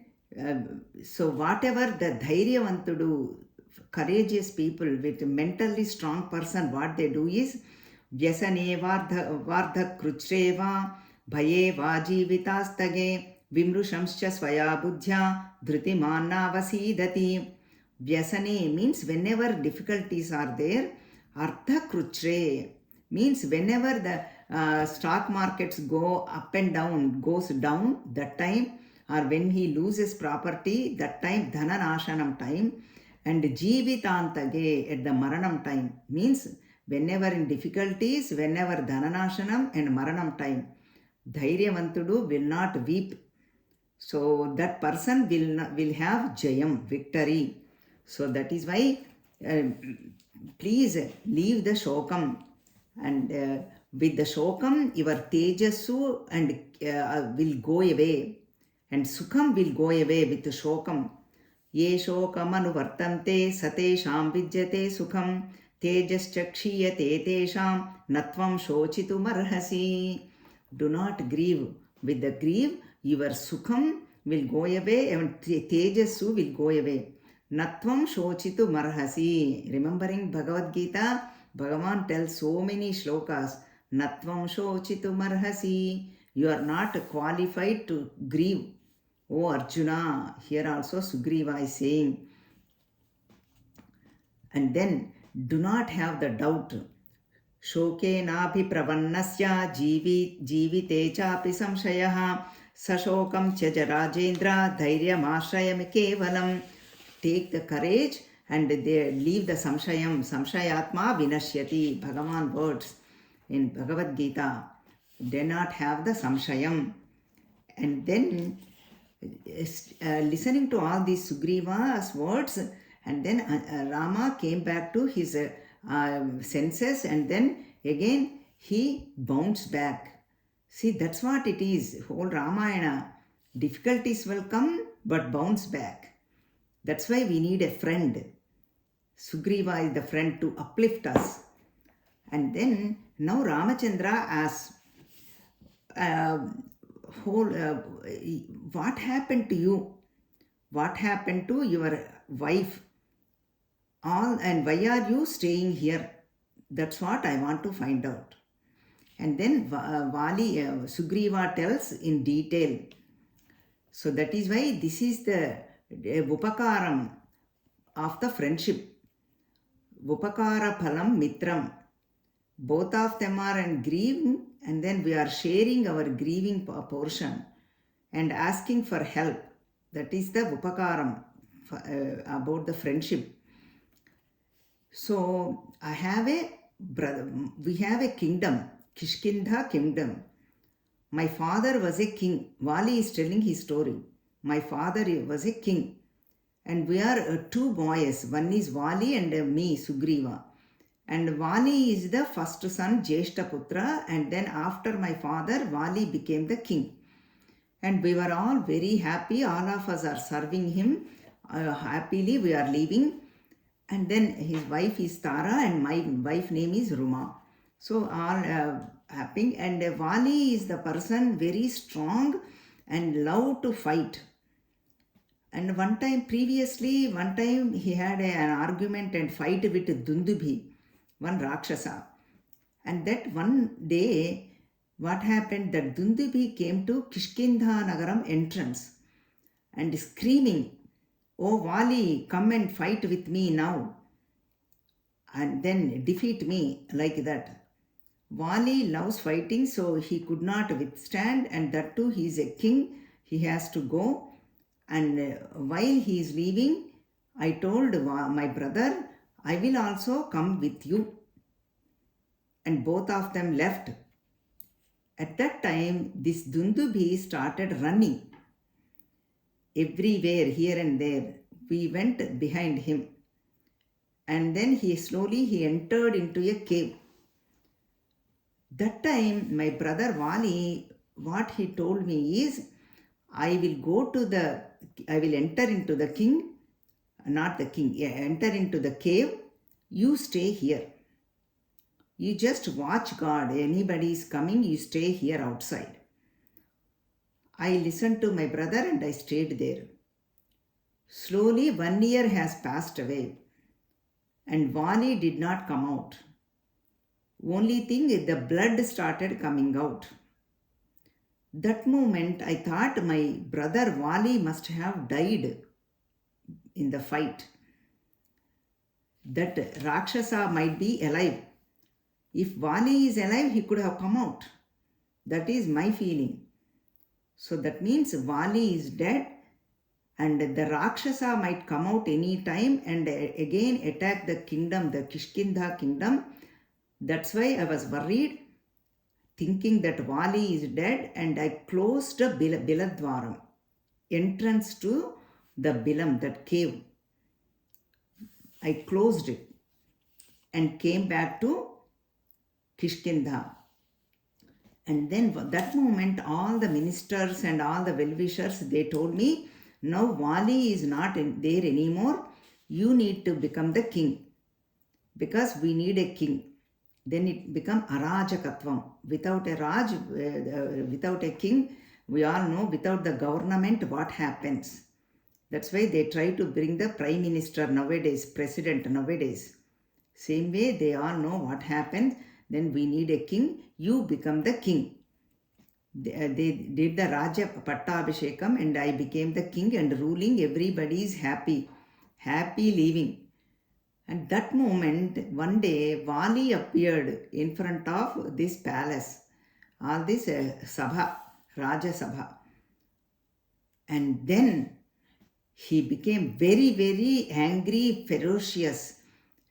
so whatever the dhairyavantudu, courageous people with mentally strong person, what they do is, vyasane vardha kruchreva bhaye vajivitastage vimrushamscha swaya buddhya dhrutimanna vasidati. Vyasane means whenever difficulties are there, ardha kruchre means whenever the stock markets go up and down, goes down, that time, or when he loses property, that time, dhananashanam time, and jivitantage at the maranam time, means whenever in difficulties, whenever dhananashanam and maranam time, dhairyavantudu will not weep. So that person will have jayam, victory. So that is why please leave the shokam, and with the shokam your tejasu and will go away, and sukham will go away with the shokam. Ye shokam anuvartante satesham vidyate sukham tejascha kshiyate tesham natvam shochitum arhasi. Do not grieve. With the grieve your sukham will go away and tejasu will go away. Natvam shochitu marhasi. Remembering Bhagavad Gita, Bhagavan tells so many shlokas. Natvam shochitu marhasi. You are not qualified to grieve. O Arjuna, here also Sugriva is saying. And then do not have the doubt. Shoke napi pravannasya jivite chapi samshayaha sashokam chaja rajendra dhairyamashayam kevalam. Take the courage and they leave the samshayam. Samshayatma vinashyati. Bhagavan words in Bhagavad Gita. Do not have the samshayam. And then listening to all these Sugriva's words, and then Rama came back to his senses, and then again he bounced back. See, that's what it is. Whole Ramayana. Difficulties will come, but bounce back. That's why we need a friend. Sugriva is the friend to uplift us. And then now Ramachandra asks, what happened to you? What happened to your wife? And why are you staying here? That's what I want to find out. And then Sugriva tells in detail. So that is why this is the Upakaram of the friendship. Upakara phalam mitram. Both of them are in grieving, and then we are sharing our grieving portion and asking for help. That is the Upakaram about the friendship. So I have a brother, we have a kingdom, Kishkindha kingdom. My father was a king. Vali is telling his story. My father was a king. And we are two boys. One is Vali and me, Sugriva. And Vali is the first son, Jeshtaputra. And then after my father, Vali became the king. And we were all very happy. All of us are serving him. Happily we are living. And then his wife is Tara and my wife name is Ruma. So all happy. And Vali is the person very strong and love to fight. And one time he had an argument and fight with Dundubhi, one Rakshasa. And that one day, what happened, that Dundubhi came to Kishkindha Nagaram entrance and screaming, "Oh Vali, come and fight with me now and then defeat me," like that. Vali loves fighting, so he could not withstand, and that too he is a king, he has to go. And while he is leaving, I told my brother, "I will also come with you." And both of them left. At that time, this Dundubhi started running everywhere, here and there. We went behind him. And then he entered into a cave. That time, my brother Vali, what he told me is, I will enter into the king, not the king, enter into the cave, you stay here. You just watch God, anybody is coming, you stay here outside. I listened to my brother and I stayed there. Slowly 1 year has passed away and Vali did not come out. Only thing is the blood started coming out. That moment I thought my brother Vali must have died in the fight. That Rakshasa might be alive. If Vali is alive, he could have come out. That is my feeling. So that means Vali is dead and the Rakshasa might come out any time and again attack the kingdom, the Kishkindha kingdom. That's why I was worried, thinking that Vali is dead, and I closed the Biladwaram, entrance to the Bilam, that cave. I closed it and came back to Kishkindha. And then that moment, all the ministers and all the well-wishers, they told me, now Vali is not there anymore. You need to become the king because we need a king. Then it become Arajakatvam. Without a Raj, without a king, we all know without the government what happens. That's why they try to bring the prime minister nowadays, president nowadays. Same way they all know what happens. Then we need a king. You become the king. They did the Raja Pattabhishekam and I became the king and ruling. Everybody is happy. Happy living. At that moment, one day, Vali appeared in front of this palace, all this Sabha, Raja Sabha. And then he became very, very angry, ferocious,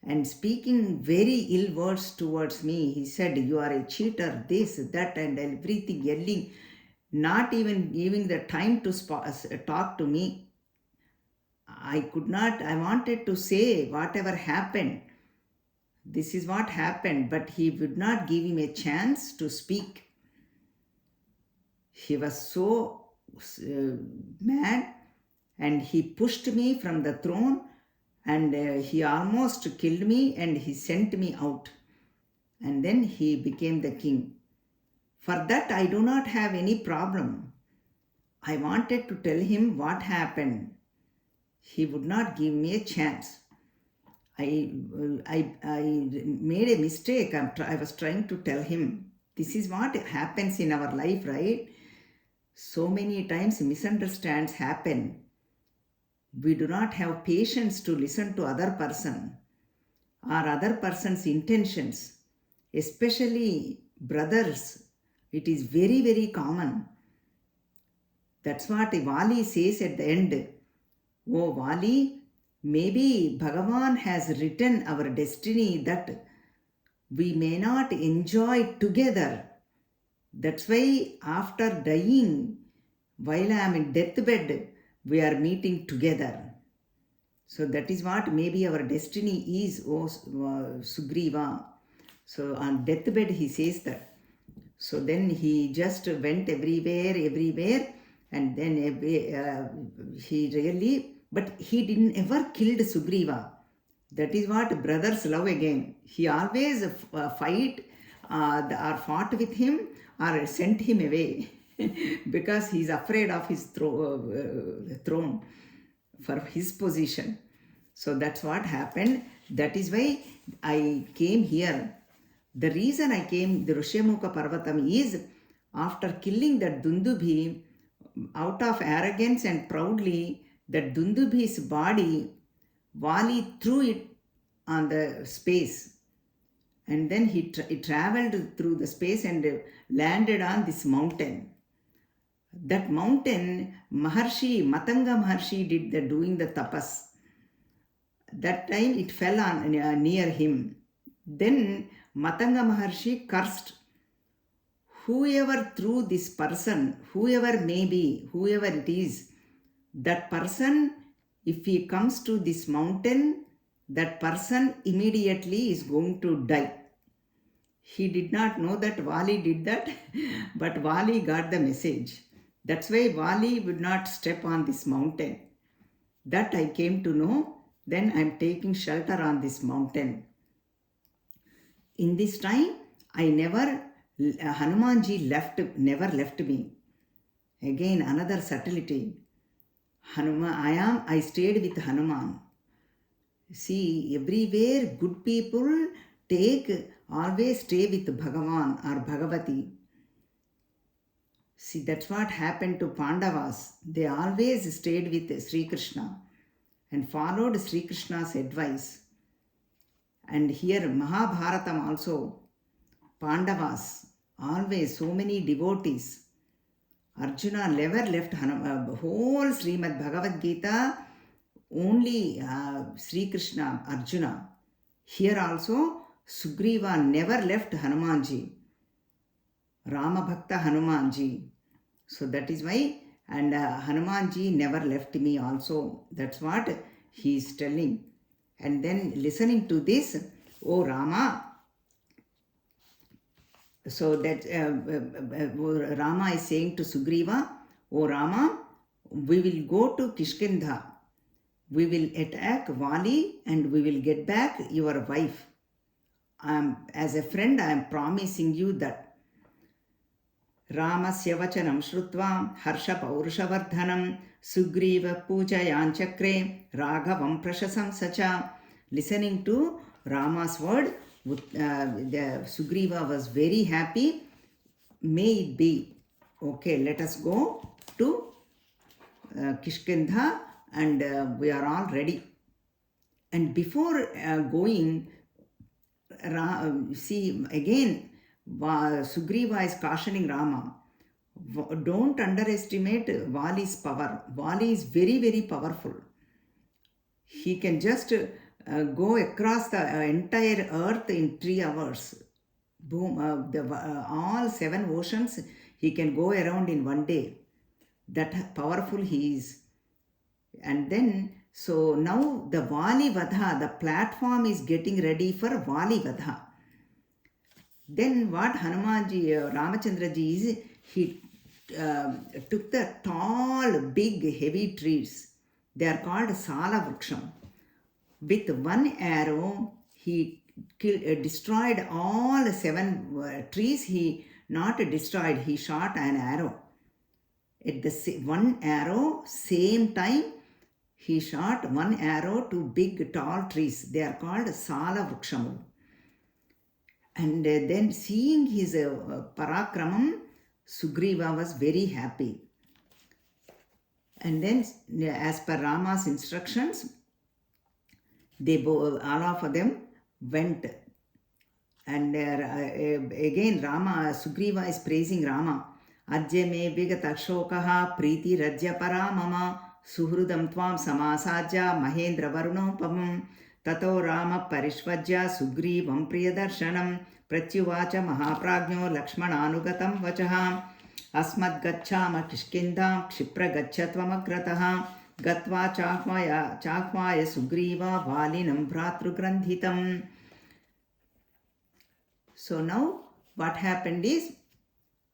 and speaking very ill words towards me. He said, "You are a cheater, this, that, and everything," yelling, not even giving the time to talk to me. I wanted to say whatever happened. This is what happened, but he would not give him a chance to speak. He was so mad and he pushed me from the throne and he almost killed me and he sent me out. And then he became the king. For that, I do not have any problem. I wanted to tell him what happened. He would not give me a chance. I made a mistake. I was trying to tell him. This is what happens in our life, right? So many times misunderstands happen. We do not have patience to listen to other person or other person's intentions. Especially brothers. It is very, very common. That's what Vali says at the end. "Oh Vali, maybe Bhagavan has written our destiny that we may not enjoy together. That's why after dying, while I am in deathbed, we are meeting together. So that is what maybe our destiny is, Sugriva. So on deathbed he says that. So then he just went everywhere, and then he really, but he didn't ever killed Sugriva. That is what brothers love again. He always fight or fought with him or sent him away because he is afraid of his throne for his position. So that's what happened. That is why I came here. The reason I came, the Rishyamukha Parvatam, is after killing that Dundubhi, out of arrogance and proudly, that Dundubhi's body, Vali threw it on the space. And then he traveled through the space and landed on this mountain. That mountain, Matanga Maharshi did doing the tapas. That time it fell on near him. Then Matanga Maharshi cursed, whoever threw this person, whoever may be, whoever it is, that person, if he comes to this mountain, that person immediately is going to die. He did not know that Vali did that, but Vali got the message. That's why Vali would not step on this mountain. That I came to know. Then I am taking shelter on this mountain. In this time, Hanumanji never left me. Again, another subtlety. I stayed with Hanuman. See, everywhere good people always stay with Bhagavan or Bhagavati. See, that's what happened to Pandavas. They always stayed with Sri Krishna and followed Sri Krishna's advice. And here Mahabharatam also, Pandavas, always so many devotees. Arjuna never left whole Srimad Bhagavad Gita, only Sri Krishna, Arjuna. Here also, Sugriva never left Hanumanji, Rama Bhakta Hanumanji. So that is why, and Hanumanji never left me also. That's what he is telling. And then listening to this, oh Rama, so that Rama is saying to Sugriva, oh Rama, we will go to Kishkindha. We will attack Vali and we will get back your wife. As a friend, I am promising you that. Ramasya vachanam shrutva harsha paurushavardhanam Sugriva pujayanchakre raghavam prashasam sacha. Listening to Rama's word, the Sugriva was very happy. May it be. Okay, let us go to Kishkindha and we are all ready. And before going, see again, Sugriva is cautioning Rama. Don't underestimate Vali's power. Vali is very, very powerful. He can just go across the entire earth in 3 hours. Boom, all 7 oceans he can go around in 1 day. That powerful he is. And then, so now the Vali Vadha, the platform is getting ready for Vali Vadha. Then what Hanumanji, Ramachandraji is, he took the tall, big, heavy trees. They are called Sala Vruksham. With one arrow, he destroyed all 7 trees. He not destroyed, he shot an arrow. At the one arrow, same time, he shot 1 arrow to big, tall trees. They are called Sala Vruksham. And then seeing his parakramam, Sugriva was very happy. And then as per Rama's instructions, they all of them went. And again Sugriva is praising Rama. Ajyame vigata shokaha priti rajya paramama suhrudam tvam samasajya mahendra varunopamam tato rama parishvajya sugrivam priyadarshanam pratyuvacha mahaprajno lakshmananugatam vachaham अस्मद् गच्छाम किष्किन्धां क्षिप्र गच्छत्वमग्रतः गत्वा चाह्वाय Sugriva वालिनं भ्रातृग्रन्थितम्. So now what happened is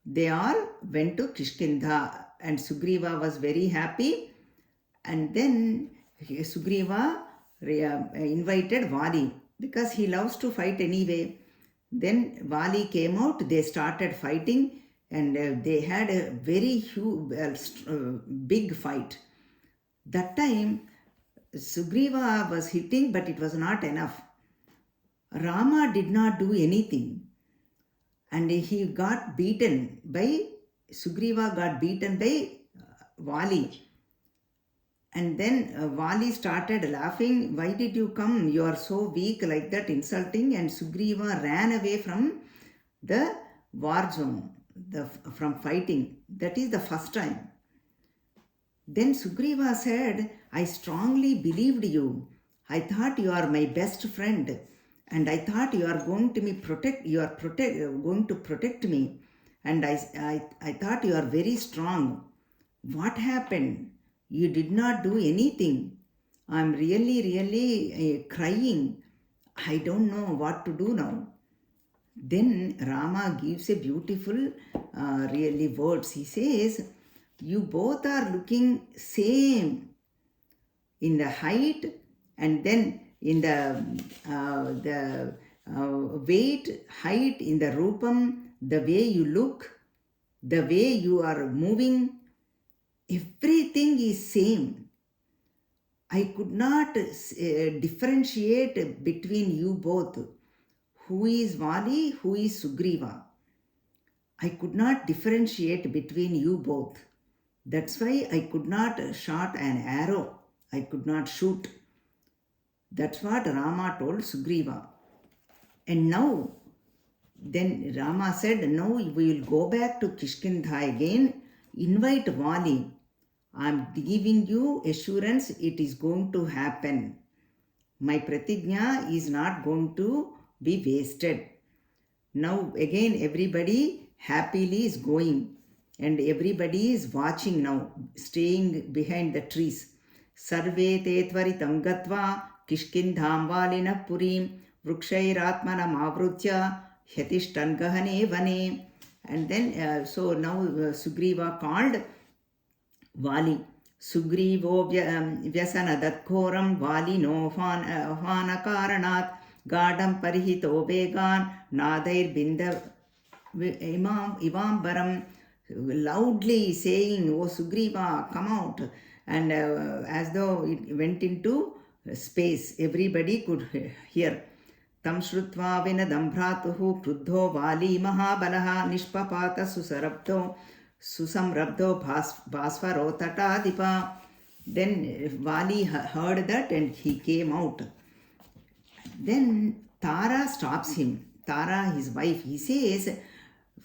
they all went to Kishkindha and Sugriva was very happy, and then Sugriva invited Vali because he loves to fight anyway. Then Vali came out, they started fighting, and they had a very huge, big fight. That time Sugriva was hitting, but it was not enough. Rama did not do anything, and he got beaten by Sugriva got beaten by Vali. And then Vali started laughing. Why did you come? You are so weak, like that, insulting. And Sugriva ran away from the war zone, from fighting. That is the first time. Then Sugriva said, I strongly believed you. I thought you are my best friend, and I thought you are going to going to protect me, and I thought you are very strong. What happened? You did not do anything. I'm really crying. I don't know what to do now. Then Rama gives a beautiful really words. He says, you both are looking same in the height, and then in the weight, height, in the rupam, the way you look, the way you are moving, everything is same. I could not differentiate between you both. Who is Vali, who is Sugriva? I could not differentiate between you both. That's why I could not shoot an arrow. I could not shoot. That's what Rama told Sugriva. And now, then Rama said, now we will go back to Kishkindha again. Invite Vali. I am giving you assurance it is going to happen. My pratigna is not going to be wasted. Now again everybody happily is going, and everybody is watching now, staying behind the trees. Sarve te tvaritam gatva kishkindham valina purim vrukshairatmanam avrutya hyatishtan gahane vane. And then so now Sugriva called Vali. Sugrivo vyasanadatkoram valino hvanakaranat gadam parihito vegan nadair binda ivambaram, loudly saying, oh Sugriva, come out. And as though it went into space, everybody could hear. Tam shrutva vinadam bhratuhu kruddho vali mahabalaha nishpapata susamrabdo bhasvaro tatadipa. Then Vali heard that and he came out. Then Tara stops him. Tara, his wife, he says,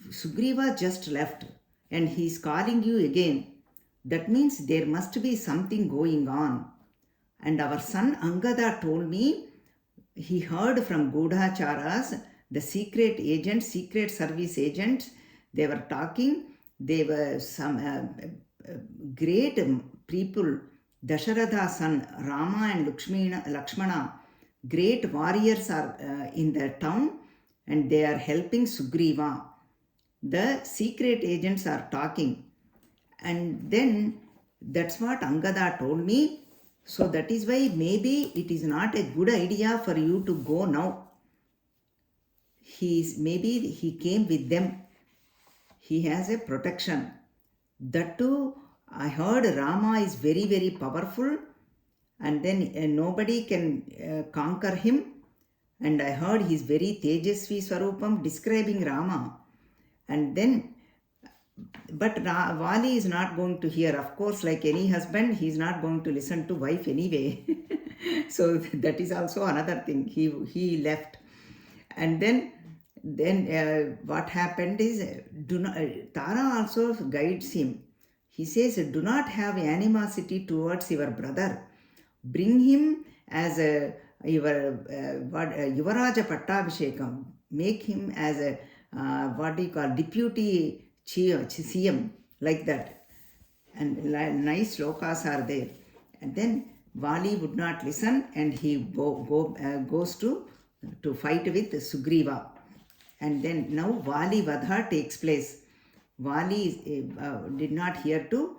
Sugriva just left and he is calling you again. That means there must be something going on. And our son Angada told me, he heard from Gudhacharas, the secret agents, secret service agents, they were talking. They were some great people, Dasharatha's son, Rama and Lakshmana, great warriors are in the town, and they are helping Sugriva. The secret agents are talking. And then that's what Angada told me. So that is why maybe it is not a good idea for you to go now. Maybe he came with them. He has a protection. That too, I heard Rama is very powerful, and then nobody can conquer him. And I heard he is very Tejasvi Swarupam, describing Rama. And then, but Vali is not going to hear. Of course, like any husband, he is not going to listen to wife anyway. So that is also another thing. He left. And then what happened is, Tara also guides him. He says, do not have animosity towards your brother. Bring him as a Yuvaraja Pattabhishekam. Make him as a what do you call deputy CM, like that. And nice slokas are there. And then Vali would not listen, and he goes to fight with Sugriva. And then now Vali Vadha takes place. Vali did not hear to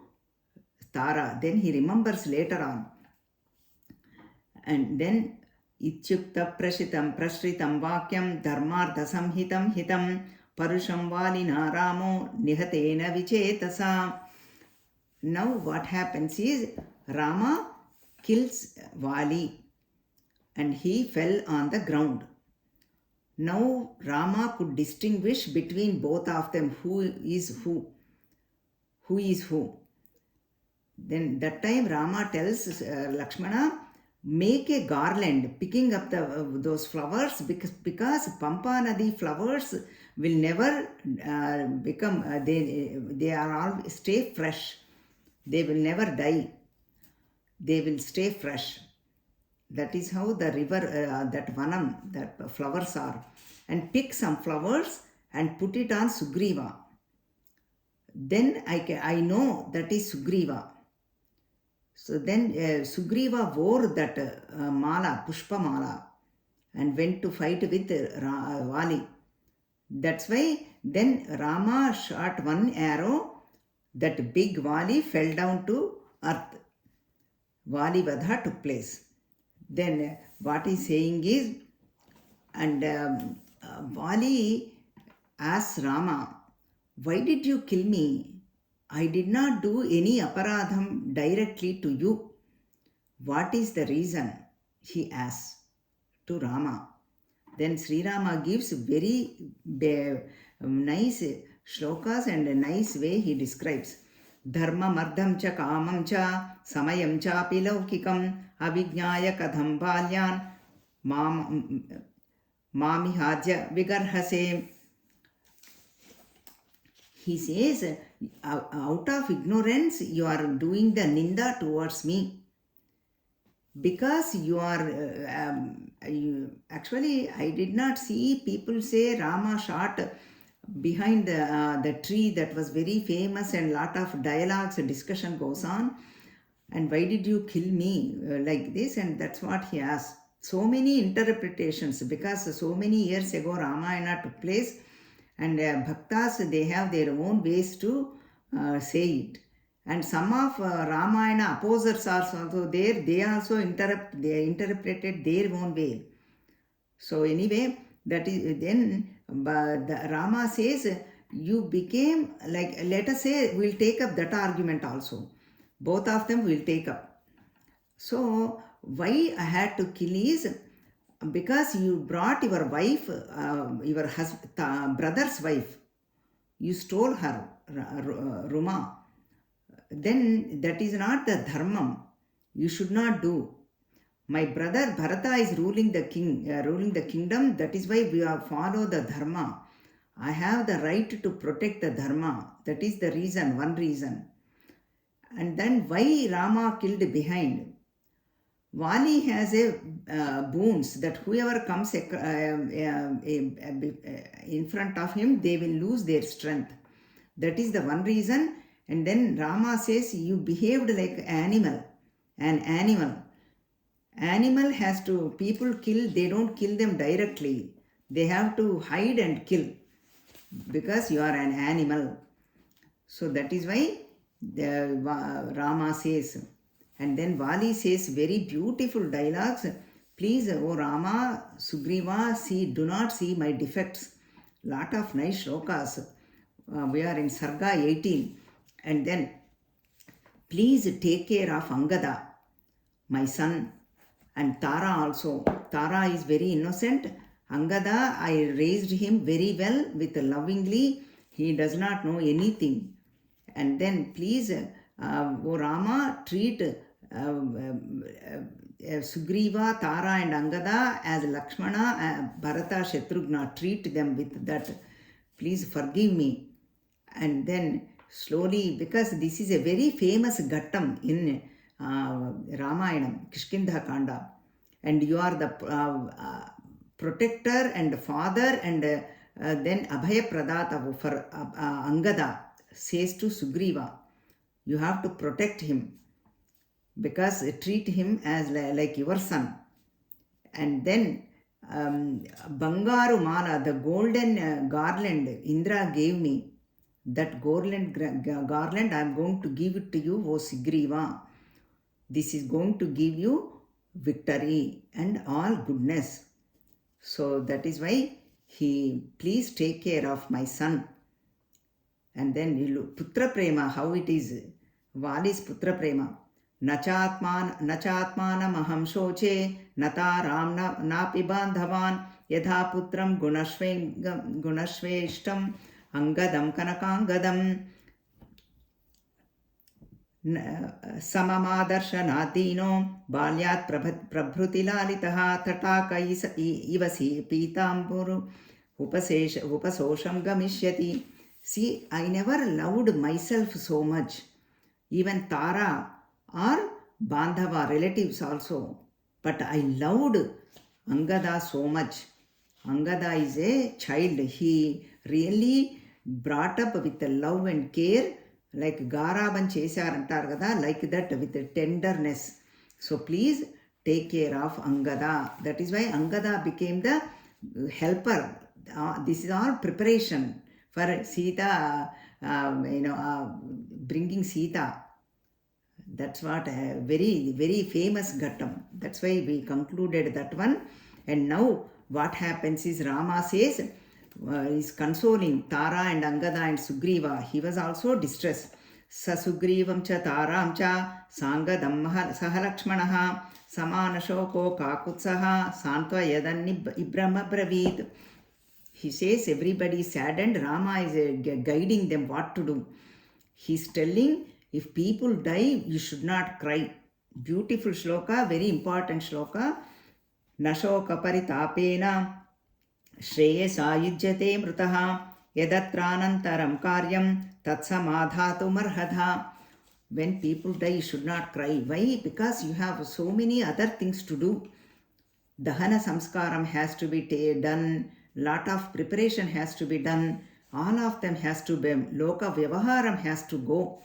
Tara. Then he remembers later on. And then Ityukta Prashitam Prashritam Vakyam Dharmartha Samhitam Hitam Parusham Valina Ramo Nihatena Vichetasa. Now what happens is Rama kills Vali and he fell on the ground. Now Rama could distinguish between both of them, who is who. Then that time Rama tells Lakshmana, make a garland, picking up those flowers, because Pampa Nadi flowers will never become, they are all stay fresh. They will never die. They will stay fresh. That is how the river, that vanam, that flowers are. And pick some flowers and put it on Sugriva. Then I know that is Sugriva. So then Sugriva wore that mala, pushpa mala, and went to fight with Vali. That's why then Rama shot one arrow, that big Vali fell down to earth. Vali Vadha took place. Then what he's saying is, and Vali asked Rama, why did you kill me? I did not do any aparadham directly to you. What is the reason? He asks to Rama. Then Sri Rama gives very nice shlokas and a nice way he describes. Dharma mardham cha kamam cha samayam cha pilaukikam avijnaya kadham balyan mamihajya vigarhase. He says, out of ignorance you are doing the ninda towards me, because you are actually I did not see people say Rama shot behind the tree. That was very famous, and lot of dialogues and discussion goes on. And why did you kill me like this? And that's what he asked. So many interpretations, because so many years ago Ramayana took place, and bhaktas, they have their own ways to say it. And some of Ramayana opposers are also there. They also interpreted their own way. So anyway, that is then the Rama says, you became like, let us say, we'll take up that argument also. Both of them will take up. So why I had to kill is because you brought your wife, your brother's wife. You stole her, Ruma. Then that is not the dharmam. You should not do. My brother Bharata is ruling the kingdom. That is why we follow the dharma. I have the right to protect the dharma. That is the reason, one reason. And then why Rama killed behind? Vali has a boons that whoever comes in front of him, they will lose their strength. That is the one reason. And then Rama says, you behaved like an animal. Animal has to, people kill, they don't kill them directly. They have to hide and kill, because you are an animal. So that is why Rama says. And then Vali says very beautiful dialogues. Please, O Rama, Sugriva, do not see my defects. Lot of nice shlokas. We are in Sarga 18. And then, please take care of Angada, my son, and Tara also. Tara is very innocent. Angada, I raised him very well, with lovingly. He does not know anything. And then please, O Rama, treat Sugriva, Tara and Angada as Lakshmana, Bharata, Shatrughna. Treat them with that. Please forgive me. And then slowly, because this is a very famous Ghattam in Ramayana, Kishkindha Kanda, and you are the protector and father, and then Abhaya Pradata for Angada says to Sugriva, you have to protect him because treat him as like your son. And then Bangaru Mala, the golden garland Indra gave me, that garland I am going to give it to you, O Sugriva. This is going to give you victory and all goodness. So that is why he, please take care of my son. And then you look, Putra Prema, how it is. Vali's Putra Prema. Nachatmanam aham shoche nataram napi bandhavan yadha putram gunashveshtam angadam kanakangadam samamadarshanaatino balyat prabhrutilalitah tataka ivasi pitamburu upasosham gamishyati. See, I never loved myself so much. Even Tara or Bandhava, relatives also. But I loved Angada so much. Angada is a child. He really brought up with love and care, like Garaban Chesar antar kada, like that, with tenderness. So please take care of Angada. That is why Angada became the helper. This is all preparation for Sita, bringing Sita. That's what a very, very famous Ghattam. That's why we concluded that one. And now what happens is Rama says, is consoling Tara and Angada and Sugriva. He was also distressed. Sa Sugrivam cha Taram cha Sangadam Sahalakshmanaha Samanashoko Kakutsaha Santva Yadan Ibrahma Bravid. He says everybody is saddened. Rama is guiding them what to do. He's telling, if people die, you should not cry. Beautiful shloka, very important shloka. Nashoka paritapena shreyasa yujyate mrutaha yadatranantaram karyam tatsamadhatu marhadha. When people die, you should not cry. Why? Because you have so many other things to do. Dahana samskaram has to be done. Lot of preparation has to be done. All of them has to be. Loka vyavaharam has to go.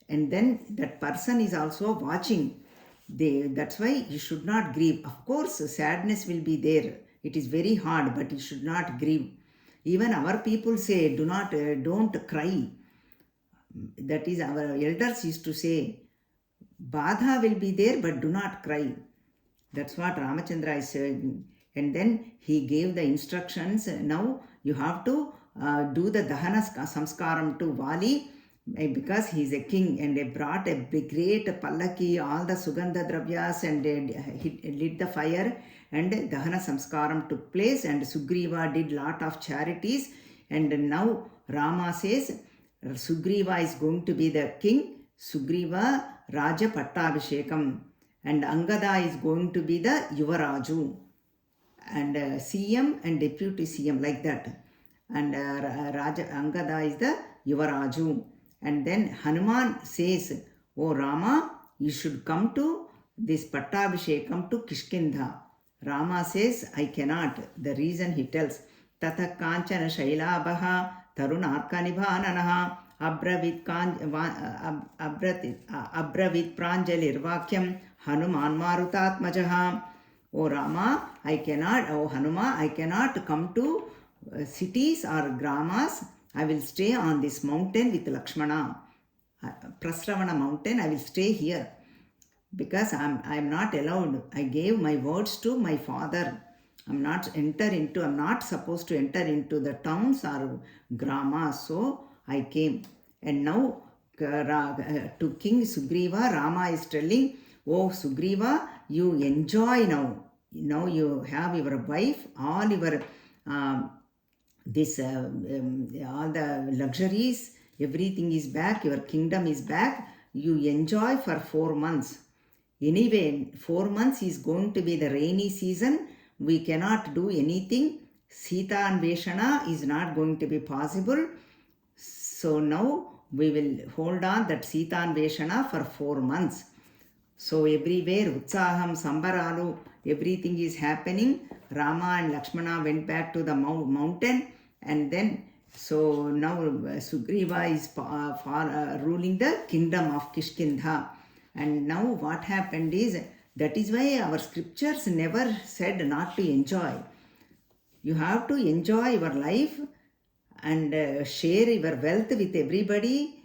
And then that person is also watching. That's why you should not grieve. Of course, sadness will be there. It is very hard, but you should not grieve. Even our people say, don't cry. That is, our elders used to say, Badha will be there, but do not cry. That's what Ramachandra is saying. And then he gave the instructions. Now you have to do the Dahana Samskaram to Vali, because he is a king, and they brought a great pallaki, all the Sugandha Dravyas, and lit the fire, and Dahana Samskaram took place, and Sugriva did lot of charities. And now Rama says Sugriva is going to be the king, Sugriva Raja Pattabhishekam, and Angada is going to be the Yuvaraju, and CM and Deputy CM, like that. And Raja Angada is the Yuvaraju. And then Hanuman says, O Rama, you should come to this Pattabhishekam to Kishkindha. Rama says, I cannot. The reason he tells, Tata Kanchana Shailabaha Tarunarkanibhananaha Abravit Pranjalir Vakyam Hanuman Marutatmajaha. O Rama, I cannot, O Hanuma, I cannot come to cities or gramas. I will stay on this mountain with Lakshmana. Prasravana mountain, I will stay here. Because I am not allowed. I gave my words to my father. I'm not supposed to enter into the towns or gramas. So I came. And now to King Sugriva, Rama is telling, oh Sugriva, you enjoy now. Now you have your wife, all your all the luxuries, everything is back, your kingdom is back. You enjoy for 4 months. Anyway, 4 months is going to be the rainy season. We cannot do anything. Sita and Veshana is not going to be possible. So now we will hold on that Sitanveshana for 4 months. So everywhere, Utsaham, Sambaralu, everything is happening. Rama and Lakshmana went back to the mountain, and then, so now Sugriva is ruling the kingdom of Kishkindha. And now what happened is, that is why our scriptures never said not to enjoy. You have to enjoy your life and share your wealth with everybody.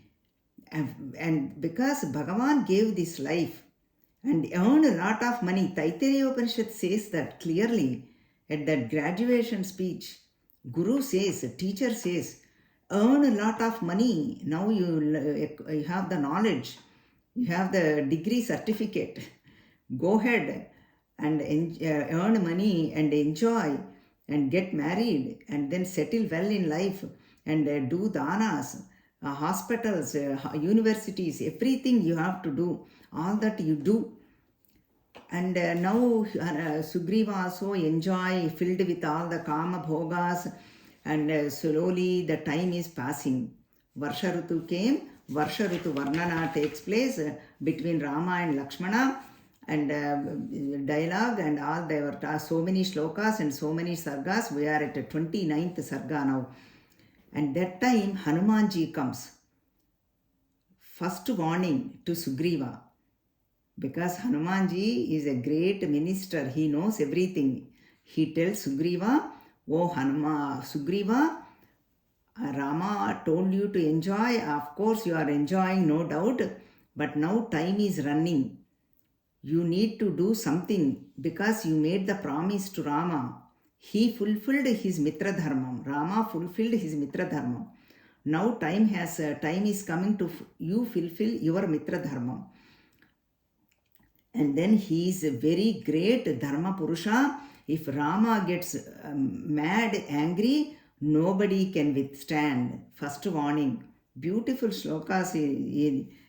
And because Bhagavan gave this life and earned a lot of money, Taittiriya Upanishad says that clearly at that graduation speech. Guru says, teacher says, earn a lot of money. Now you have the knowledge, you have the degree certificate. Go ahead and earn money and enjoy and get married and then settle well in life and do danas, hospitals, universities, everything you have to do. All that you do. And now Sugriva also enjoy, filled with all the kama bhogas, and slowly the time is passing. Varsha Rutu came, Varsha Rutu Varnana takes place between Rama and Lakshmana, and dialogue and all. There were so many shlokas and so many sargas. We are at the 29th sarga now. And that time Hanumanji comes. First warning to Sugriva. Because Hanumanji is a great minister, he knows everything. He tells Sugriva, oh Sugriva, Rama told you to enjoy. Of course you are enjoying, no doubt. But now time is running. You need to do something because you made the promise to Rama. He fulfilled his Mitra Dharmam. Rama fulfilled his Mitra Dharmam. Now time is coming to you fulfill your Mitra Dharmam. And then he is a very great Dharma Purusha. If Rama gets mad, angry, nobody can withstand. First warning. Beautiful shlokas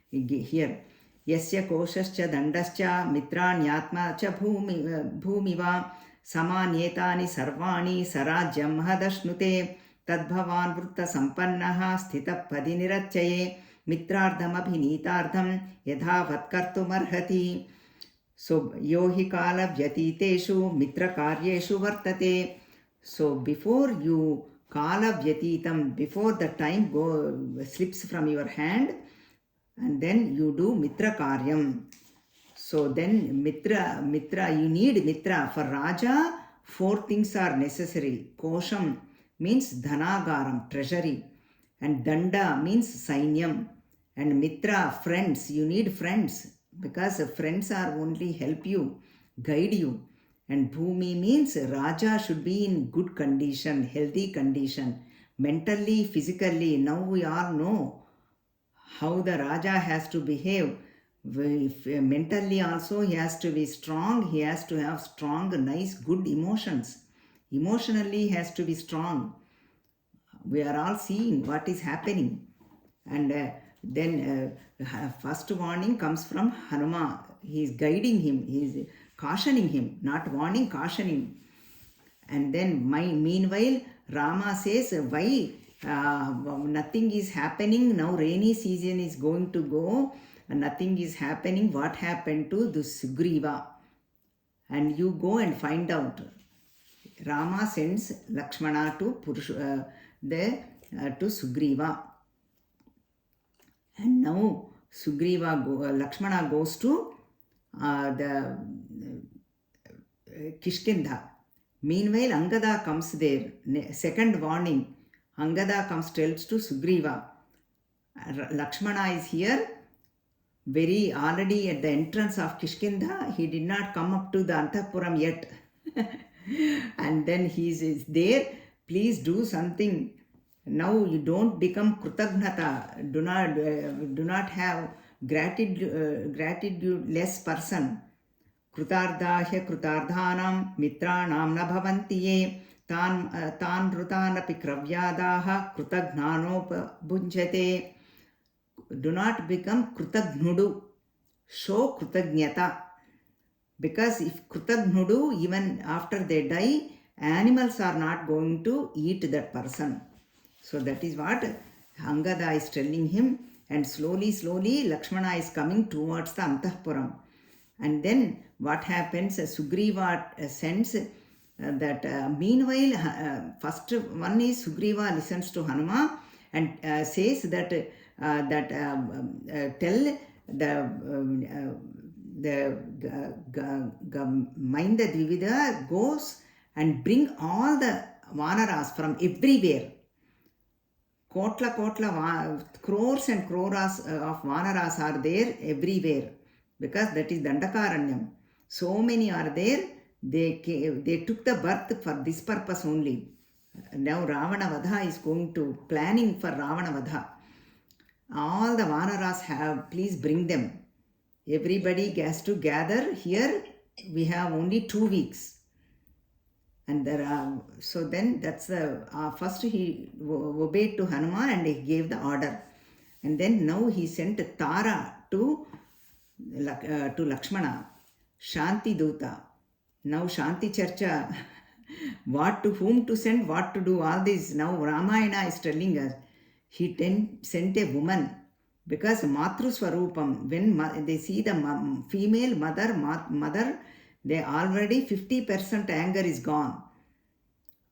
here. Yasya koshascha dandascha mitranyatma cha bhumiva samanyetani sarvani sarajyam hadashnute tadbhavan vrutta sampannaha sthita padiniracchaye mitrardham abhinitardham yadhavat kartumarhati. So, yohi kala vyatiteshu mitra karyeshu vartate. So, before you kala vyatitam, before the time slips from your hand, and then you do mitra karyam. So, then mitra, you need mitra. For Raja, 4 things are necessary. Kosham means dhanagaram, treasury. And danda means sainyam. And mitra, friends. You need friends. Because friends are only help you, guide you. And bhumi means Raja should be in good condition, healthy condition, mentally, physically. Now we all know how the Raja has to behave. Mentally also he has to be strong, he has to have strong, nice, good emotions. Emotionally he has to be strong. We are all seeing what is happening. And then first warning comes from Hanuman. He is guiding him, he is cautioning him, not warning, cautioning. And then meanwhile Rama says, why nothing is happening now? Rainy season is going to go, nothing is happening. What happened to the Sugriva? And you go and find out. Rama sends Lakshmana to Sugriva. And now Lakshmana goes to the Kishkindha. Meanwhile, Angada comes there. Second warning. Angada comes, tells to Sugriva. Lakshmana is here. Very already at the entrance of Kishkindha. He did not come up to the Antapuram yet. And then he is there. Please do something. Now you don't become Krutagnata. Do not have gratitude-less person. Krutardahya krutardhanam mitranam na bhavanti ye tan rutanapi kravyadaha krutagnanopabhunjate. Do not become Krutagnudu. Show Krutagnyata. Because if Krutagnudu, even after they die, animals are not going to eat that person. So that is what Angada is telling him. And slowly, Lakshmana is coming towards the Antahpuram. And then what happens? Sugriva sends that meanwhile, first one is Sugriva listens to Hanuma and says that tell the Mainda Dvivida goes and bring all the Vanaras from everywhere. Crores and crores of Vanaras are there everywhere, because that is Dandakaranyam. So many are there. They took the birth for this purpose only. Now Ravana Vadha is going to planning for Ravana Vadha. All the Vanaras have, please bring them. Everybody has to gather here. We have only 2 weeks. And there are, so then that's the, first he obeyed to Hanuman and he gave the order. And then now he sent Tara to Lakshmana, Shanti Duta. Now Shanti Charcha, what to whom to send, what to do, all this. Now Ramayana is telling us, he sent a woman, because Matru Swarupam, when they see the female mother, they already 50% anger is gone.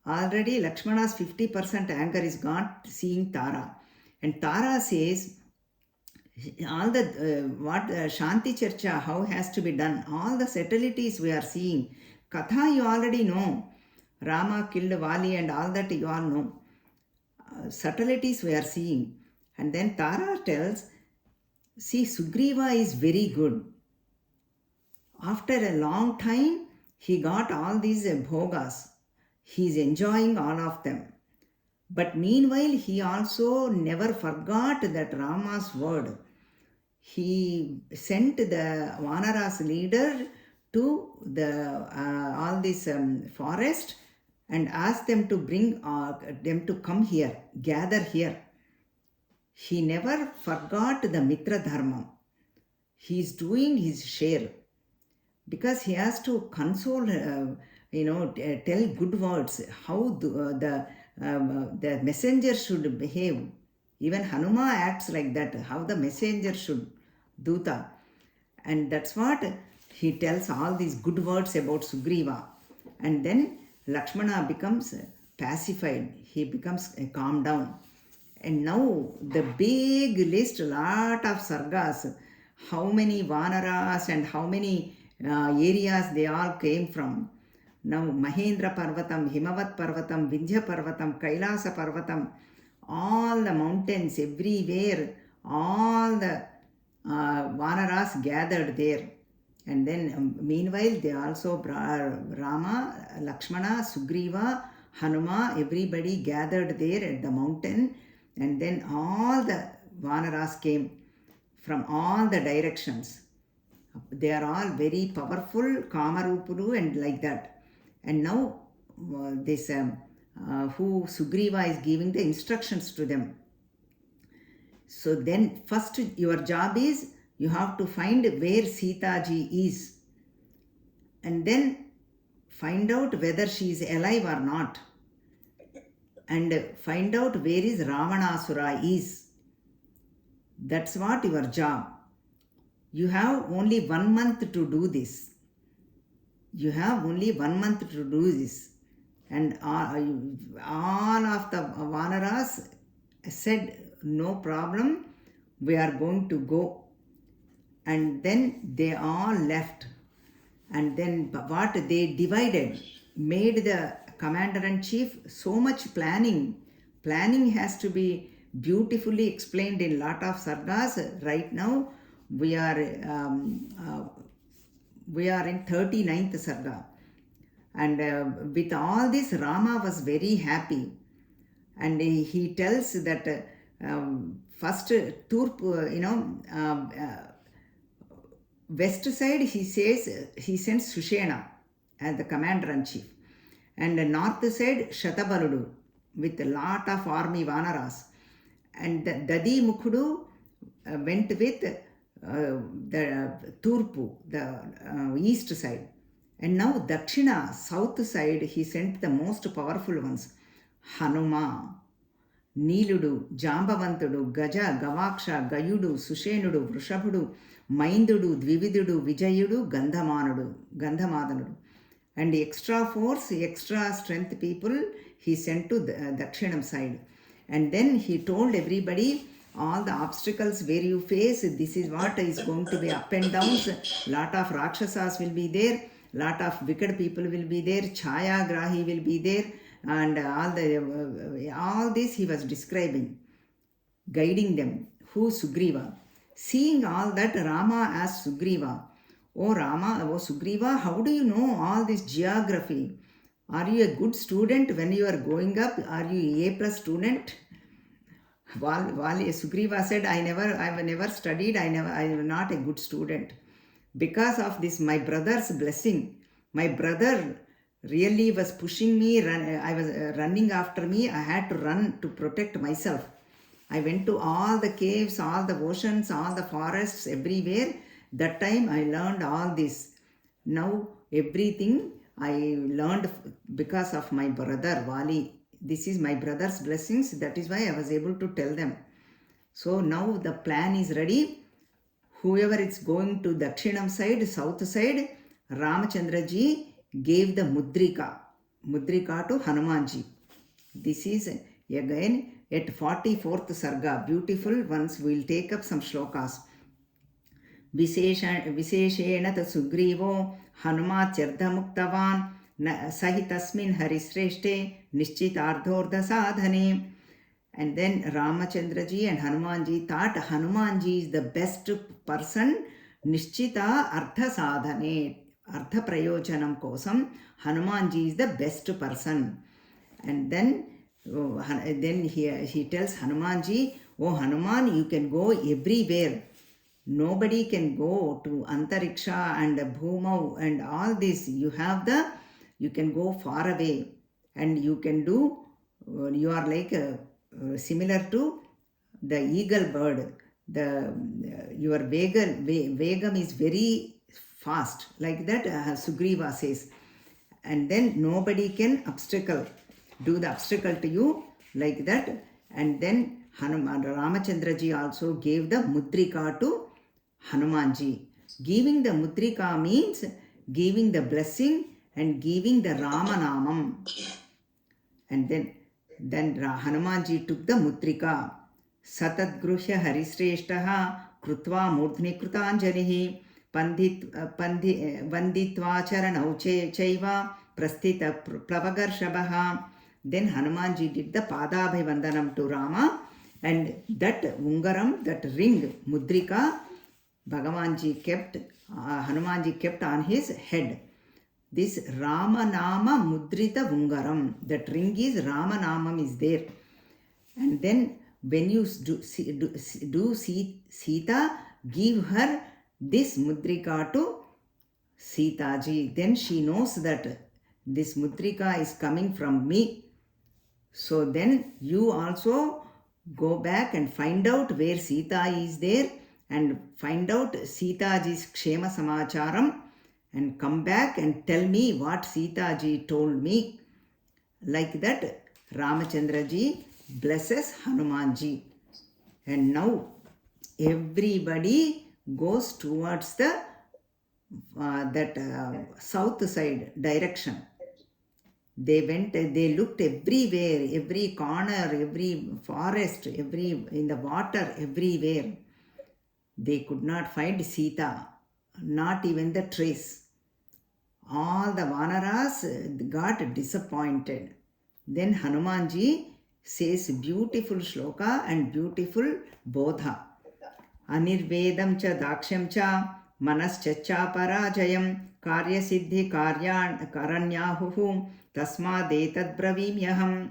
Already Lakshmana's 50% anger is gone seeing Tara. And Tara says, all the what Shanti Charcha, how has to be done, all the subtleties we are seeing. Katha you already know. Rama killed Vali and all that you all know. Subtleties we are seeing. And then Tara tells, see, Sugriva is very good. After a long time, he got all these bhogas. He is enjoying all of them. But meanwhile, he also never forgot that Rama's word. He sent the Vanaras leader to the all this forest and asked them to bring them to come here, gather here. He never forgot the Mitra Dharma. He is doing his share, because he has to console, tell good words, how the messenger should behave. Even Hanuma acts like that, how the messenger should do that. And that's what he tells all these good words about Sugriva. And then Lakshmana becomes pacified, he becomes calmed down. And now the big list, lot of sargas, how many Vanaras and how many areas they all came from. Now Mahendra Parvatam, Himavat Parvatam, Vindhya Parvatam, Kailasa Parvatam, all the mountains everywhere, all the Vanaras gathered there. And then meanwhile they also brought Rama, Lakshmana, Sugriva, Hanuma, everybody gathered there at the mountain. And then all the Vanaras came from all the directions. They are all very powerful, Kamarupuru and like that. And now this who Sugriva is giving the instructions to them. So then first your job is, you have to find where Sita ji is. And then find out whether she is alive or not. And find out where is Ravanasura is. That's what your job. You have only 1 month to do this. You have only 1 month to do this. And all of the Vanaras said, no problem, we are going to go. And then they all left. And then what they divided, made the commander-in-chief so much planning. Planning has to be beautifully explained in lot of sargas. Right now we are in 39th sarga. And with all this, Rama was very happy. And he tells that first west side he says, he sends Sushena as the commander-in-chief. And the north side Shatabaludu with a lot of army Vanaras. And the Dadi Mukhudu went with the Turpu, the east side. And now Dakshina, south side, he sent the most powerful ones, Hanuma. నీలుడు, జాంబవంతుడు, గజ, గవాక్ష, గయుడు, సుషేనుడు, వృషభుడు, మైందుడు, ద్వివిధుడు, విజయుడు, గంధమాదనుడు. And extra force, extra strength people he sent to the Dakshinam side. And then he told everybody, all the obstacles where you face, this is what is going to be up and downs. Lot of Rakshasas will be there, lot of wicked people will be there, Chaya Grahi will be there, and all this he was describing, guiding them. Who? Sugriva. Seeing all that, Rama asked Sugriva, "Oh Rama, oh Sugriva, how do you know all this geography? Are you a good student when you are growing up? Are you A+ student?" Sugriva said, I have never studied, I am not a good student. Because of this, my brother's blessing, my brother really was pushing me, I was running after me, I had to run to protect myself. I went to all the caves, all the oceans, all the forests, everywhere. That time I learned all this. Now everything I learned because of my brother Vali. This is my brother's blessings. That is why I was able to tell them. So now the plan is ready. Whoever is going to Dakshinam side, south side, Ramachandraji gave the mudrika to Hanumanji. This is again at 44th sarga. Beautiful ones. We will take up some shlokas. विशेषेण त सुग्रीवो हनुमाच्यर्धमुक्तवान् सहि तस्मिन् हरिश्रेष्ठे निश्चितार्थोर्धसाधने. And then Ramachandraji and Hanumanji thought Hanumanji is the best person. Nishchita artha sadhane, artha prayojanam kosam, Hanumanji is the best person. And then he tells Hanumanji, "Oh Hanuman, you can go everywhere. Nobody can go to Antariksha and Bhumau and all this. You can go far away and you can do, you are like similar to the eagle bird. Your vegam is very fast, like that Sugriva says. And then nobody can do the obstacle to you like that." And then Ramachandraji also gave the mudrika to Hanumanji. Giving the mudrika means giving the blessing and giving the Ramanamam. And then Hanumanji took the mudrika. Satadgruhya harishreshtaha krutva murdhni krutanjalihi vanditva charanau chaiva prasthita plavagarshavaha. Then Hanumanji did the padabhivandanam to Rama, and that ungaram, that ring, mudrika, Hanumanji kept on his head. This Ramanama mudrita ungaram, that ring is Ramanamam is there. And then when you do Sita, give her this mudrika to Sitaji. Then she knows that this mudrika is coming from me. So then you also go back and find out where Sita is there and find out Sitaji's Kshema Samacharam and come back and tell me what Sitaji told me. Like that, Ramachandraji blesses Hanumanji. And now everybody goes towards the south side direction. They looked everywhere, every corner, every forest, in the water, everywhere. They could not find Sita, not even the trace. All the Vanaras got disappointed. Then Hanumanji says beautiful shloka and beautiful bodha. Anirvedam cha daksham cha manascha parajayam karya siddhi karanyahu tasmadetad bravimyaham.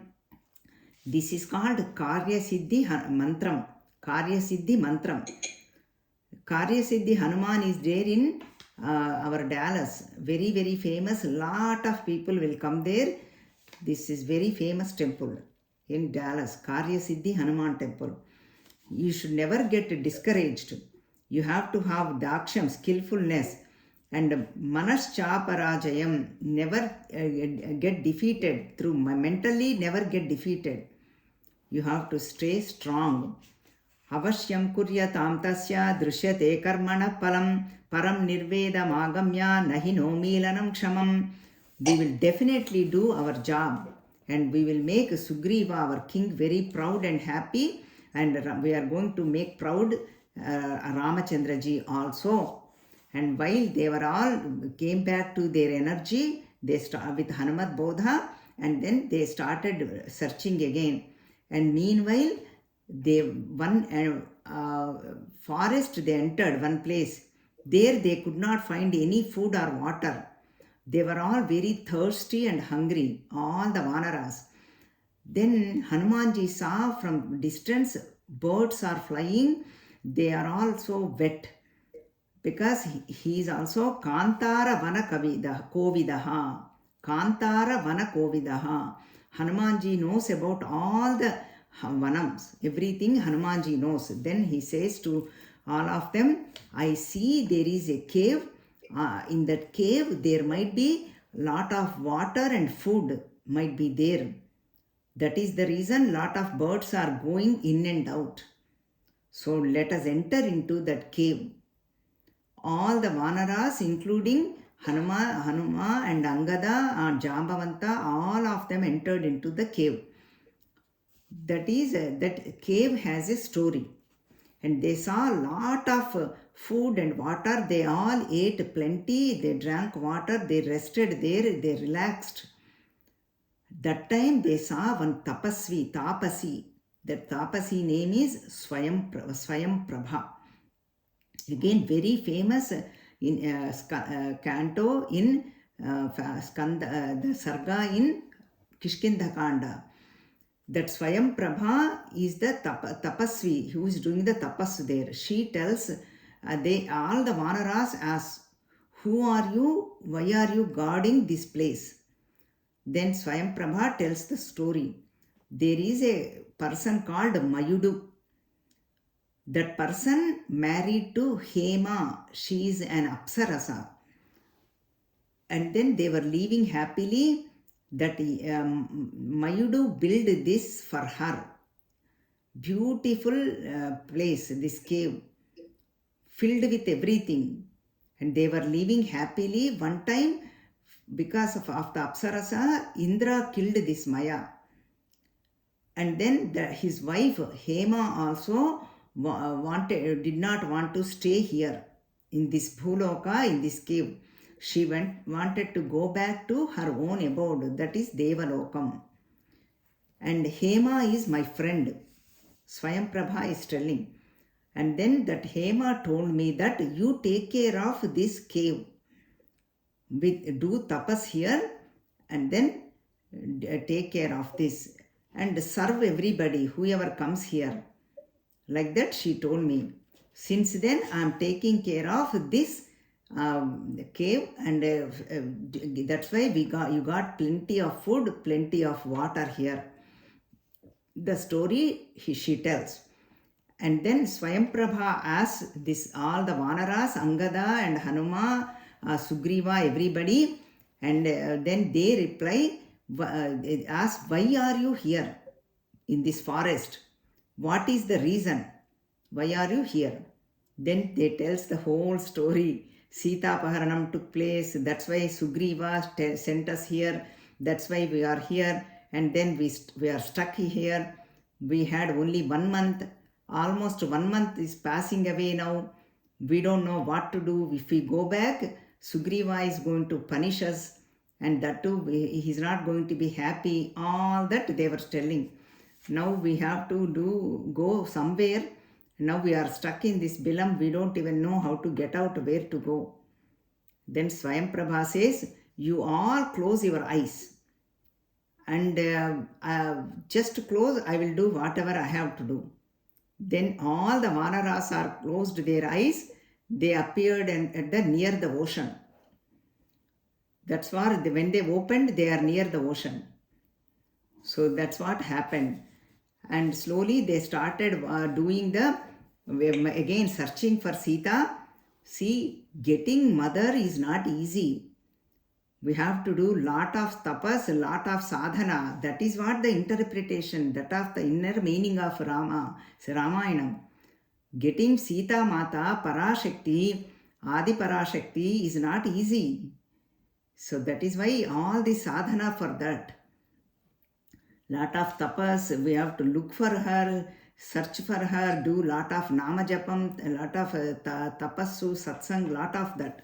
This is called karya siddhi mantram. Karya siddhi mantram. Karya siddhi Hanuman is there in our Dallas. Very, very famous. Lot of people will come there. This is very famous temple in Dallas. Karya siddhi Hanuman temple. You should never get discouraged. You have to have daksham, skillfulness, and manascha parajayam. Never get defeated. Mentally never get defeated. You have to stay strong. Avashyam kuryatam tasya drishyate karmana palam param nirvedam agamya nahi no milanam kshamam. We will definitely do our job and we will make Sugriva, our king, very proud and happy, and we are going to make proud Ramachandra ji also. And while they were all came back to their energy, they start with Hanumat Bodha, and then they started searching again. And meanwhile, they one forest they entered, one place. There they could not find any food or water. They were all very thirsty and hungry, all the Vanaras. Then Hanumanji saw from distance birds are flying. They are also wet because he is also Kantara Vana Kovidaha. Kantara Vana Kovidaha. Hanumanji knows about all the Vanams, everything Hanumanji knows. Then he says to all of them, I see there is a cave. In that cave there might be lot of water and food might be there. That is the reason lot of birds are going in and out. So let us enter into that cave. All the Vanaras, including Hanuma and Angada and Jambavanta, all of them entered into the cave. That cave has a story. And they saw a lot of food and water. They all ate plenty. They drank water. They rested there. They relaxed. That time they saw one Tapasi. That Tapasi name is Swayam Prabha. Again, very famous in canto in the Sarga in Kishkindhakanda. That Swayam Prabha is the Tapasvi who is doing the tapas there. She tells, all the Vanaras ask, who are you? Why are you guarding this place? Then Swayam Prabha tells the story. There is a person called Mayudu. That person married to Hema. She is an Apsarasa. And then they were living happily. That Mayudu built this for her. Beautiful place, this cave, filled with everything. And they were living happily. One time, because of the Apsarasa, Indra killed this Maya. And then his wife, Hema, also did not want to stay here in this Bhuloka, in this cave. She wanted to go back to her own abode, that is Devalokam. And Hema is my friend, Swayam Prabha is telling. And then that Hema told me that you take care of this cave. Do tapas here and then take care of this and serve everybody, whoever comes here. Like that she told me. Since then I am taking care of this cave, and that's why you got plenty of food, plenty of water here. The story she tells. And then Swayam Prabha asks this all the Vanaras, Angada and Hanuma, Sugriva, everybody, and then they reply, ask, why are you here in this forest? What is the reason? Why are you here? Then they tells the whole story. Sita Paharanam took place. That's why Sugriva sent us here. That's why we are here. And then we are stuck here. We had only 1 month. Almost 1 month is passing away now. We don't know what to do. If we go back, Sugriva is going to punish us. And that too, he is not going to be happy. All that they were telling. Now we have to go somewhere. Now we are stuck in this bilam. We don't even know how to get out, where to go. Then Swayam Prabha says, you all close your eyes. And just close, I will do whatever I have to do. Then all the Vanaras are closed their eyes. They appeared near the ocean. That's why when they opened, they are near the ocean. So that's what happened. And slowly they started doing again searching for Sita. See, getting mother is not easy. We have to do lot of tapas, lot of sadhana. That is what the interpretation, that of the inner meaning of Ramayana. Getting Sita Mata, Parashakti, Adi Parashakti is not easy. So that is why all the sadhana for that. Lot of tapas, we have to look for her, search for her, do lot of namajapam, lot of tapassu, satsang, lot of that.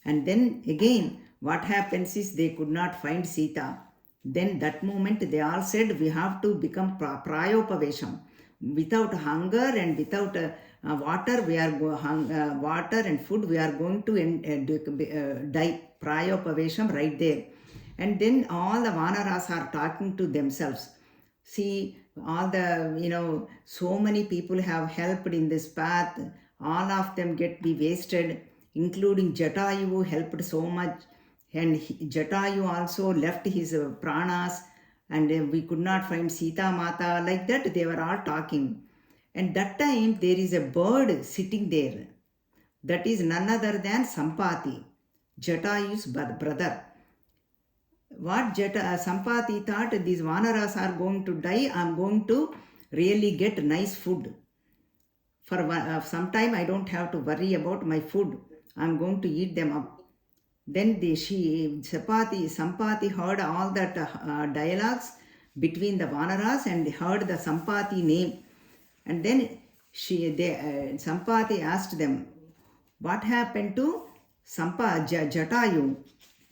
And then again, what happens is they could not find Sita. Then that moment they all said we have to become prayopavesham. Without hunger and without water, water and food, we are going to die. Prayopavesham right there. And then all the Vanaras are talking to themselves. See, all the, so many people have helped in this path. All of them be wasted, including Jatayu helped so much. And Jatayu also left his pranas, and we could not find Sita Mata. Like that, they were all talking. And that time, there is a bird sitting there. That is none other than Sampati, Jatayu's brother. What Sampati thought, these Vanaras are going to die, I am going to really get nice food. For some time I don't have to worry about my food. I am going to eat them up. Then Sampati heard all that dialogues between the Vanaras and heard the Sampati name. And then Sampati asked them, what happened to Jatayu?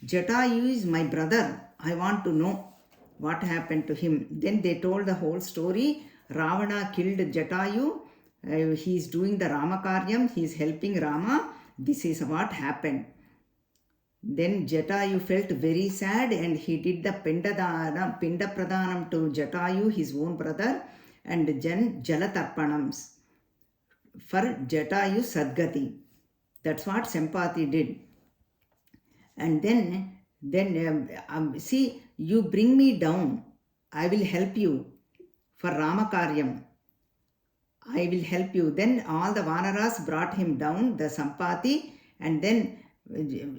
Jatayu is my brother. I want to know what happened to him. Then they told the whole story. Ravana killed Jatayu. He is doing the Ramakaryam. He is helping Rama. This is what happened. Then Jatayu felt very sad and he did the Pinda Pradhanam to Jatayu, his own brother, and then Jalatarpanams for Jatayu Sadgati. That's what Sampati did. And then see, you bring me down, I will help you for Ramakaryam. I will help you. Then all the Vanaras brought him down, the Sampati, and then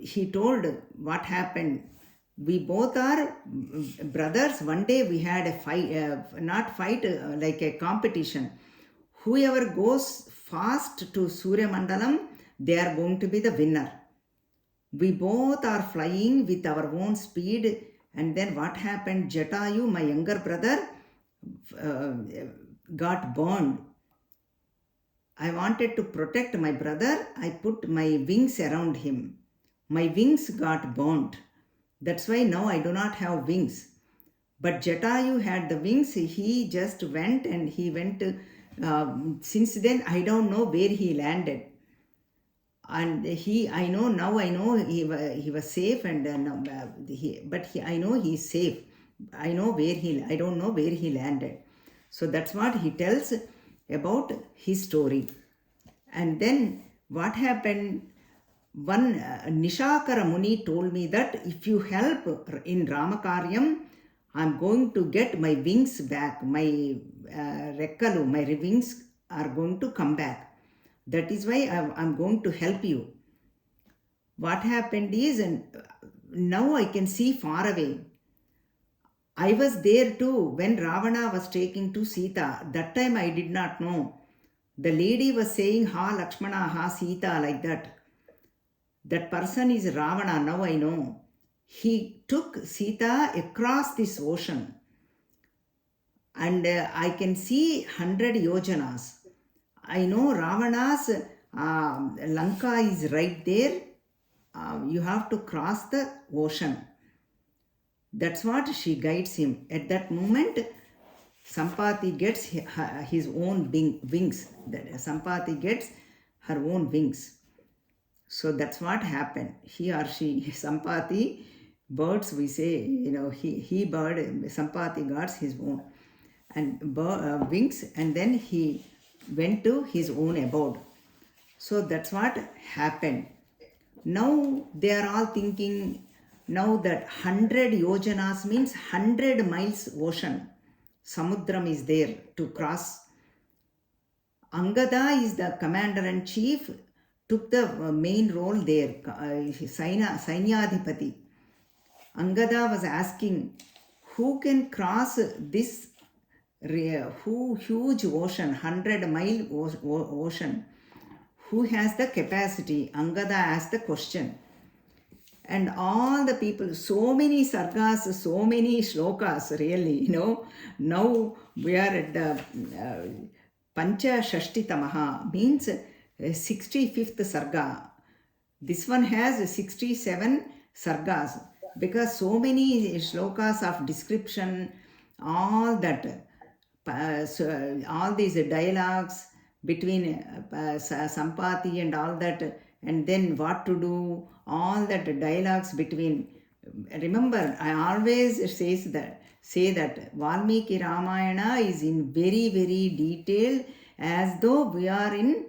he told what happened. We both are brothers. One day we had a fight, like a competition. Whoever goes fast to Surya Mandalam, they are going to be the winner. We both are flying with our own speed, and then what happened? Jatayu, my younger brother, got burned. I wanted to protect my brother. I put my wings around him. My wings got burned. That's why now I do not have wings. But Jatayu had the wings. He just went and he went. Since then, I don't know where he landed. And I know he was safe, and I know he's safe. I don't know where he landed. So that's what he tells about his story. And then what happened? One Nishakara Muni told me that if you help in Ramakaryam, I'm going to get my wings back. My rekkalu, my wings are going to come back. That is why I'm going to help you. What happened is, and now I can see far away. I was there too when Ravana was taking to Sita. That time I did not know. The lady was saying, Ha Lakshmana, Ha Sita, like that. That person is Ravana, now I know. He took Sita across this ocean. And I can see 100 yojanas. I know Ravana's Lanka is right there. You have to cross the ocean. That's what she guides him. At that moment, Sampati gets his own wings. Sampati gets her own wings. So that's what happened. He or she, Sampati, birds we say, he bird, Sampati got his own and wings, and then he went to his own abode. So that's what happened. Now they are all thinking, now that 100 yojanas means 100 miles ocean. Samudram is there to cross. Angada is the commander-in-chief, took the main role there, Sainyadhipati. Angada was asking, who can cross this huge ocean, 100-mile ocean? Who has the capacity? Angada asked the question. And all the people, so many sargas, so many shlokas, really, now we are at the Pancha Shashtitamaha, means 65th sarga. This one has 67 sargas, because so many shlokas of description, all that, so all these dialogues between Sampati and all that, and then what to do, all that dialogues between. Remember, I always say that Valmiki Ramayana is in very, very detail, as though we are in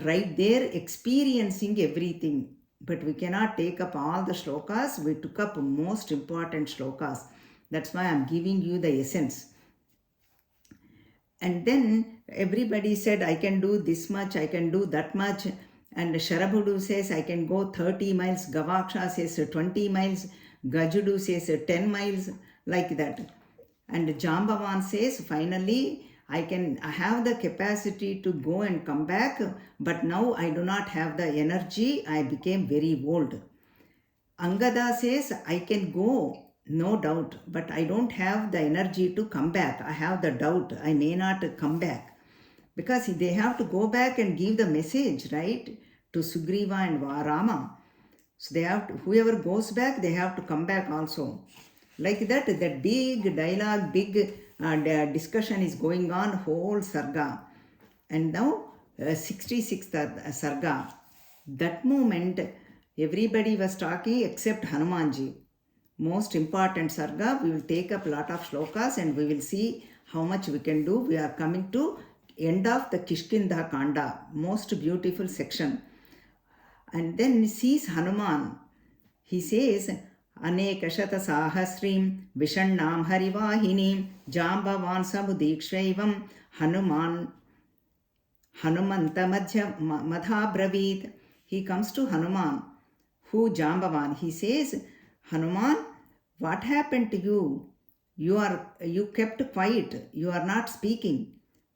right there experiencing everything. But we cannot take up all the shlokas. We took up most important shlokas. That's why I'm giving you the essence. And then everybody said, I can do this much, I can do that much. And Sharabudu says, I can go 30 miles. Gavaksha says 20 miles. Gajudu says 10 miles, like that. And Jambavan says, finally, I have the capacity to go and come back, but now I do not have the energy. I became very old. Angada says, I can go, no doubt, but I don't have the energy to come back. I have the doubt. I may not come back. Because they have to go back and give the message, right, to Sugriva and Rama. So they have to, whoever goes back, they have to come back also. Like that big dialogue, big discussion is going on, whole sarga. And now 66th sarga. That moment, everybody was talking except Hanumanji. Most important sarga. We will take up a lot of shlokas and we will see how much we can do. We are coming to end of the Kishkinda Kanda, most beautiful section. And then sees Hanuman. He says, Anekashata Sahasrim Vishannam Harivahinim Jambavan Samudikshaivam Hanuman Hanumanta Madha Bravid. He comes to Hanuman, who Jambavan. He says, Hanuman, what happened to you? You kept quiet. You are not speaking.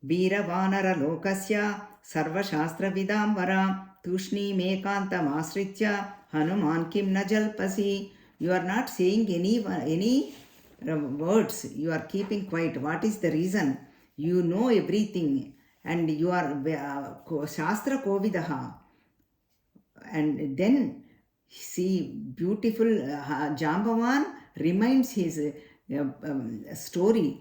Veera Vanara Lokasya Sarva Shastra Vidamvara Tushni Mekanta Masritya Hanuman Kim Najalpasi. You are not saying any words. You are keeping quiet. What is the reason? You know everything. And you are Shastra Kovidaha. And then, see, beautiful Jambavan reminds his story.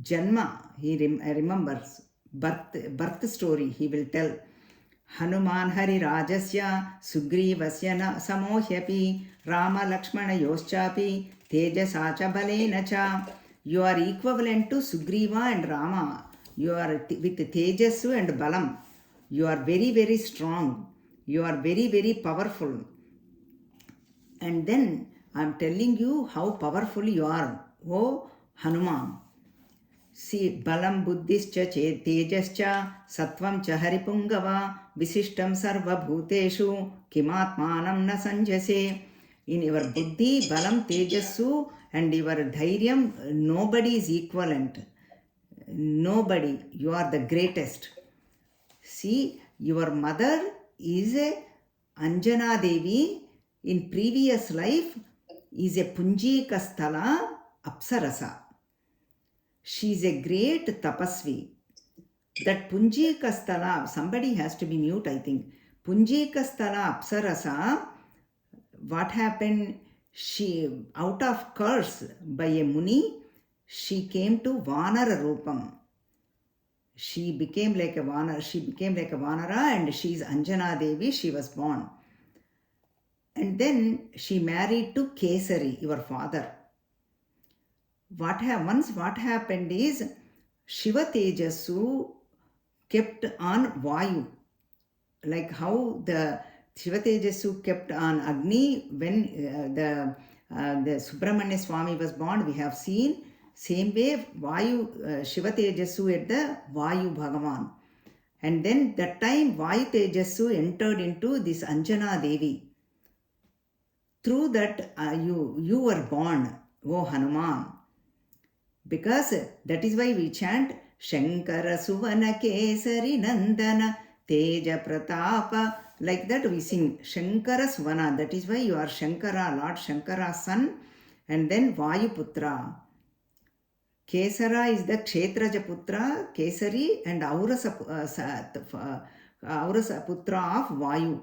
Janma, he remembers. Birth story, he will tell. Hanuman Hari Rajasya Sugrivasya na Samohyapi Rama Lakshmana Yoschapi Tejasacha Balenacha. You are equivalent to Sugriva and Rama. You are with Tejasu and Balam. You are very, very strong. You are very, very powerful. And then I am telling you how powerful you are, O Hanuman. See, Balam Buddhischa Tejascha Sattvam cha Haripungava Visishtam Sarva Bhuteshu Kimatmanam na Sanjase. In your Buddhi, Balam, Tejasu and your Dhairyam, nobody is equivalent. Nobody. You are the greatest. See, your mother is a Anjana Devi. In previous life is a Punjika Sthala Apsarasa. She is a great tapasvi. That Punjika Sthala, somebody has to be mute, I think. Punjika Sthala Apsarasa, what happened? She, out of curse by a Muni, she came to Vanara Rupam. She became like a Vanara and she is Anjana Devi, she was born. And then she married to Kesari, your father. What happened is Shiva Tejasu kept on Vayu. Like how the Shiva Tejasu kept on Agni when the Subramanya Swami was born, we have seen. Same way Vayu, Shiva Tejasu at the Vayu Bhagavan. And then that time Vayu Tejasu entered into this Anjana Devi. through that you were born, O Hanuman. Because that is why we chant Shankara Suvana Kesari Nandana Teja Pratapa. Like that we sing Shankara Suvana. That is why you are Shankara, Lord Shankara's son. And then Vayuputra. Kesara is the Kshetraja Putra, Kesari, and Aurasa Putra of Vayu.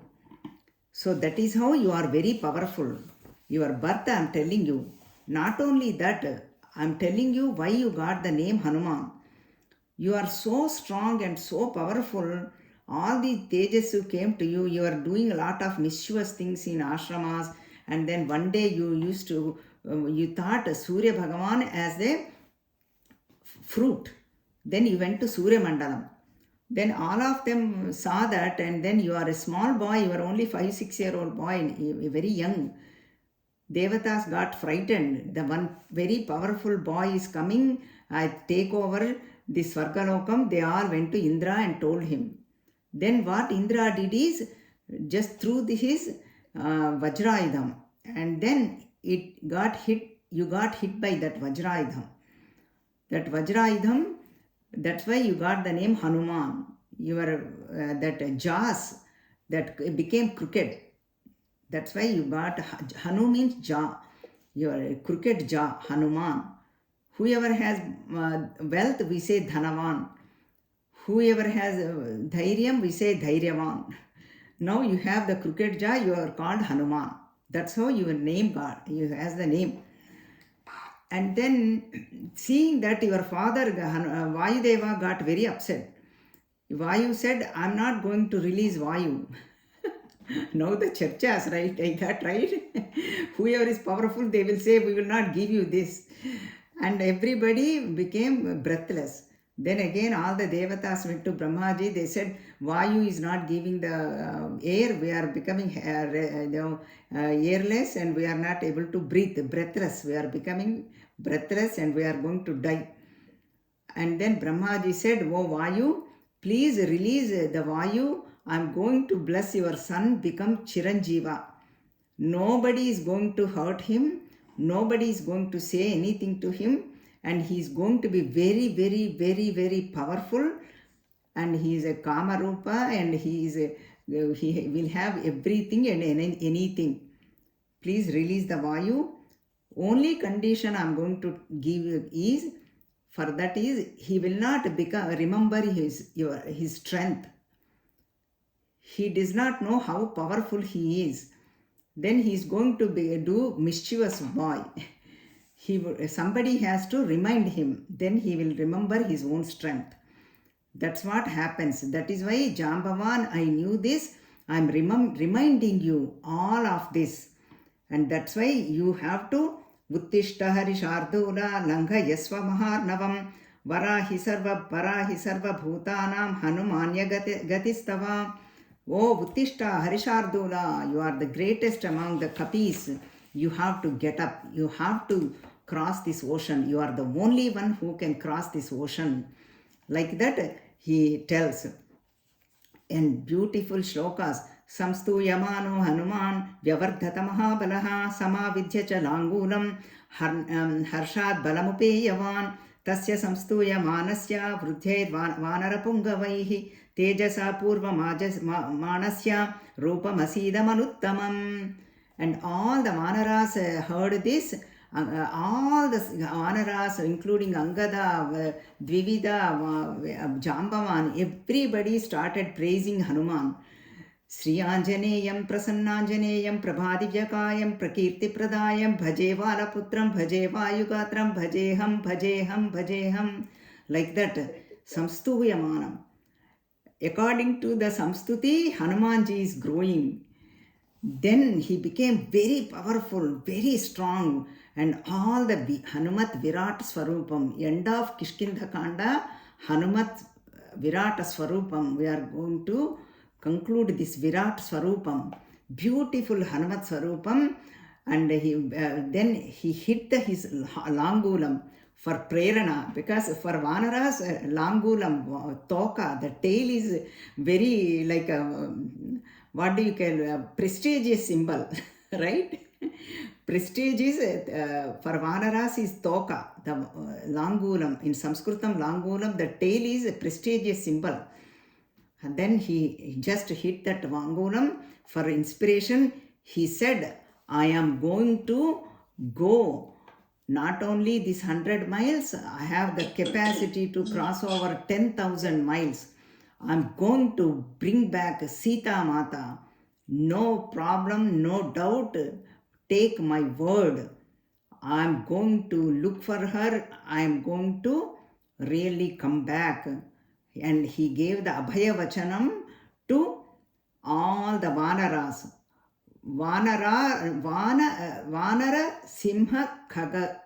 So that is how you are very powerful. Your birth, I am telling you. Not only that, I am telling you why you got the name Hanuman. You are so strong and so powerful. All the tejas who came to you, you are doing a lot of mischievous things in ashramas. And then one day you thought Surya Bhagavan as a fruit. Then you went to Surya Mandalam. Then all of them saw that, and then you are a small boy, you are only 5-6-year-old boy, very young. Devatas got frightened. The one very powerful boy is coming, I take over the Svargalokam. They all went to Indra and told him. Then what Indra did is, just threw his Vajrayudham, and then it got hit, you got hit by that Vajrayudham. That Vajrayudham, that's why you got the name Hanuman. Your that jaws that became crooked. That's why you got Hanu means jaw. Your crooked jaw, Hanuman. Whoever has wealth, we say Dhanavan. Whoever has Dhairyam, we say Dhairyavan. Now you have the crooked jaw, you are called Hanuman. That's how your name got. You has the name. And then, seeing that your father, Vayudeva, got very upset. Vayu said, I'm not going to release Vayu. Now the churches, right? I got right. Whoever is powerful, they will say, we will not give you this. And everybody became breathless. Then again, all the devatas went to Brahmaji. They said, Vayu is not giving the air. We are becoming airless, and we are not able to breathe. Breathless. We are becoming breathless, and we are going to die. And then Brahmaji said, oh Vayu, please release the Vayu. I am going to bless your son, become Chiranjeeva. Nobody is going to hurt him. Nobody is going to say anything to him. And he is going to be very, very, very, very powerful. And he is a Kamarupa, and he will have everything and anything. Please release the Vayu. Only condition I am going to give you is, for that is, he will not remember his strength. He does not know how powerful he is. Then he is going to do mischievous boy. Somebody has to remind him. Then he will remember his own strength. That's what happens. That is why, Jambavan, I knew this. I am reminding you all of this. And that's why you have to Uttishta Harishardula Langha Yasva Maharnavam Varahi Sarva Bhutanam Hanumanya Gatistava. Oh Uttishta Harishardula, you are the greatest among the kapis. You have to get up. You have to cross this ocean. You are the only one who can cross this ocean. Like that, he tells. In beautiful shlokas, Samstuyamano Hanuman Vyavardhata Mahabalaha Samavidya cha Langulam Harshad Balamupeyavan Tasya Samstuyamanasya Vrudhyed Vanarapungavaihi Tejasa Purva Manasya Rupamasidamanutamam. And all the Vanaras heard this. All the Vanaras, including Angada, Dvivida, Jambavan, everybody started praising Hanuman. Sri Anjaneyam Prasannanjaneyam Prabhadivyakayam Prakirti Pradayam Bhaje Valaputram Bhaje Vayugatram Bhajeham. Like that, Samstuyamanam. According to the Samstuti, Hanumanji is growing. Then he became very powerful, very strong, and all the Hanumat Virat Swarupam, end of Kishkindhakanda, Hanumat Virat Swarupam. We are going to conclude this Virat Swarupam, beautiful Hanumat Swarupam, and then he hit his Langulam for prerana, because for Vanaras, Langulam, Toka, the tail is very like a, what do you call, a prestigious symbol, right? Prestige is, for Vanaras is toka, the langulam. In Sanskritam, langulam, the tail is a prestigious symbol. And then he just hit that Vangulam for inspiration. He said, I am going to go not only this 100 miles, I have the capacity to cross over 10,000 miles. I'm going to bring back Sita Mata. No problem, no doubt. Take my word. I'm going to look for her. I'm going to really come back. And he gave the Abhaya Vachanam to all the Vanaras. Vanara Simha Khagarat.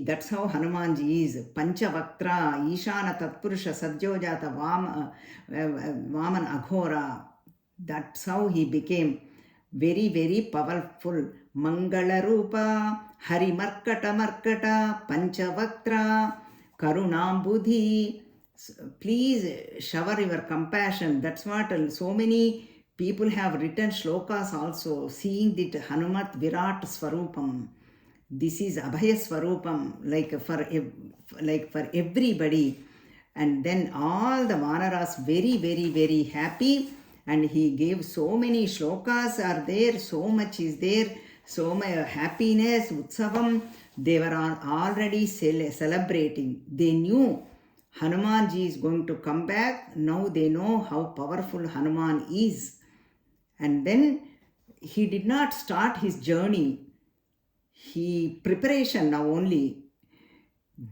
That's how Hanumanji is. Panchavaktra, Ishana Tatpurusha, Sadyojata, Vaman Aghora. That's how he became very, very powerful. Mangala Rupa, Hari Markata, Panchavaktra, Karunambudhi. Please shower your compassion. That's what so many people have written shlokas also, seeing that Hanumat Virat Swarupam. This is Abhaya Swarupam, like for everybody. And then all the Vanaras very, very, very happy. And he gave so many shlokas are there, so much is there, so much happiness, utsavam. They were already celebrating. They knew Hanumanji is going to come back. Now they know how powerful Hanuman is. And then he did not start his journey. He preparation now only.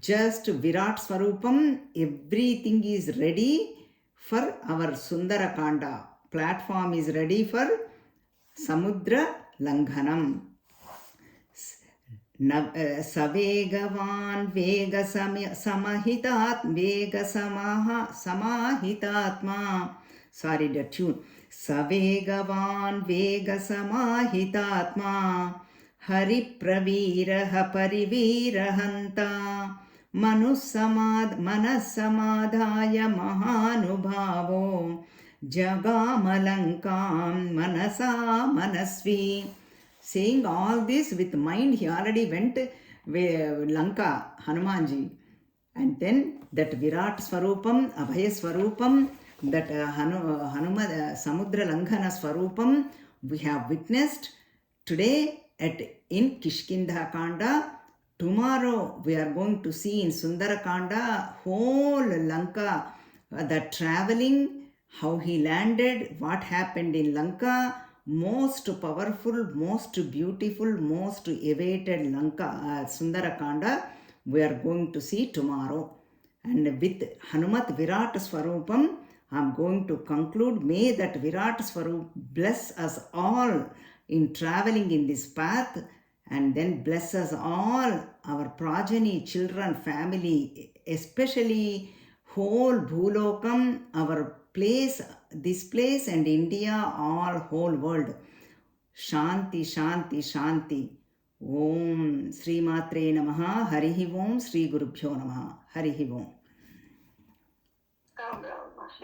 Just Virat Swarupam, everything is ready for our Sundarakanda. Platform is ready for Samudra Langhanam. Savegavan Vega Samahitatma. Sorry, the tune. Savegavan Vega Samahitatma. Hari Praviraha Parivirahanta. Manasamadhaya Mahanubhavo. Jagamalankam Manasa Manasvi. Saying all this with mind, he already went Lanka, Hanumanji. And then that Virat Swarupam, Abhaya Swarupam, that Samudra Langhana Swarupam, we have witnessed today in Kishkindha Kanda. Tomorrow we are going to see in Sundarakanda whole Lanka, the traveling, how he landed, what happened in Lanka. Most powerful, most beautiful, most awaited Lanka, Sundarakanda, we are going to see tomorrow. And with Hanumat Virat Swarupam, I am going to conclude. May that Virat Swarup bless us all in traveling in this path, and then bless us all, our progeny, children, family, especially whole Bhulokam, our place, this place and India, all whole world. Shanti, Shanti, Shanti. Om Sri Matre Namaha. Harihi Om Sri Gurubhyo Namaha. Harihi Om.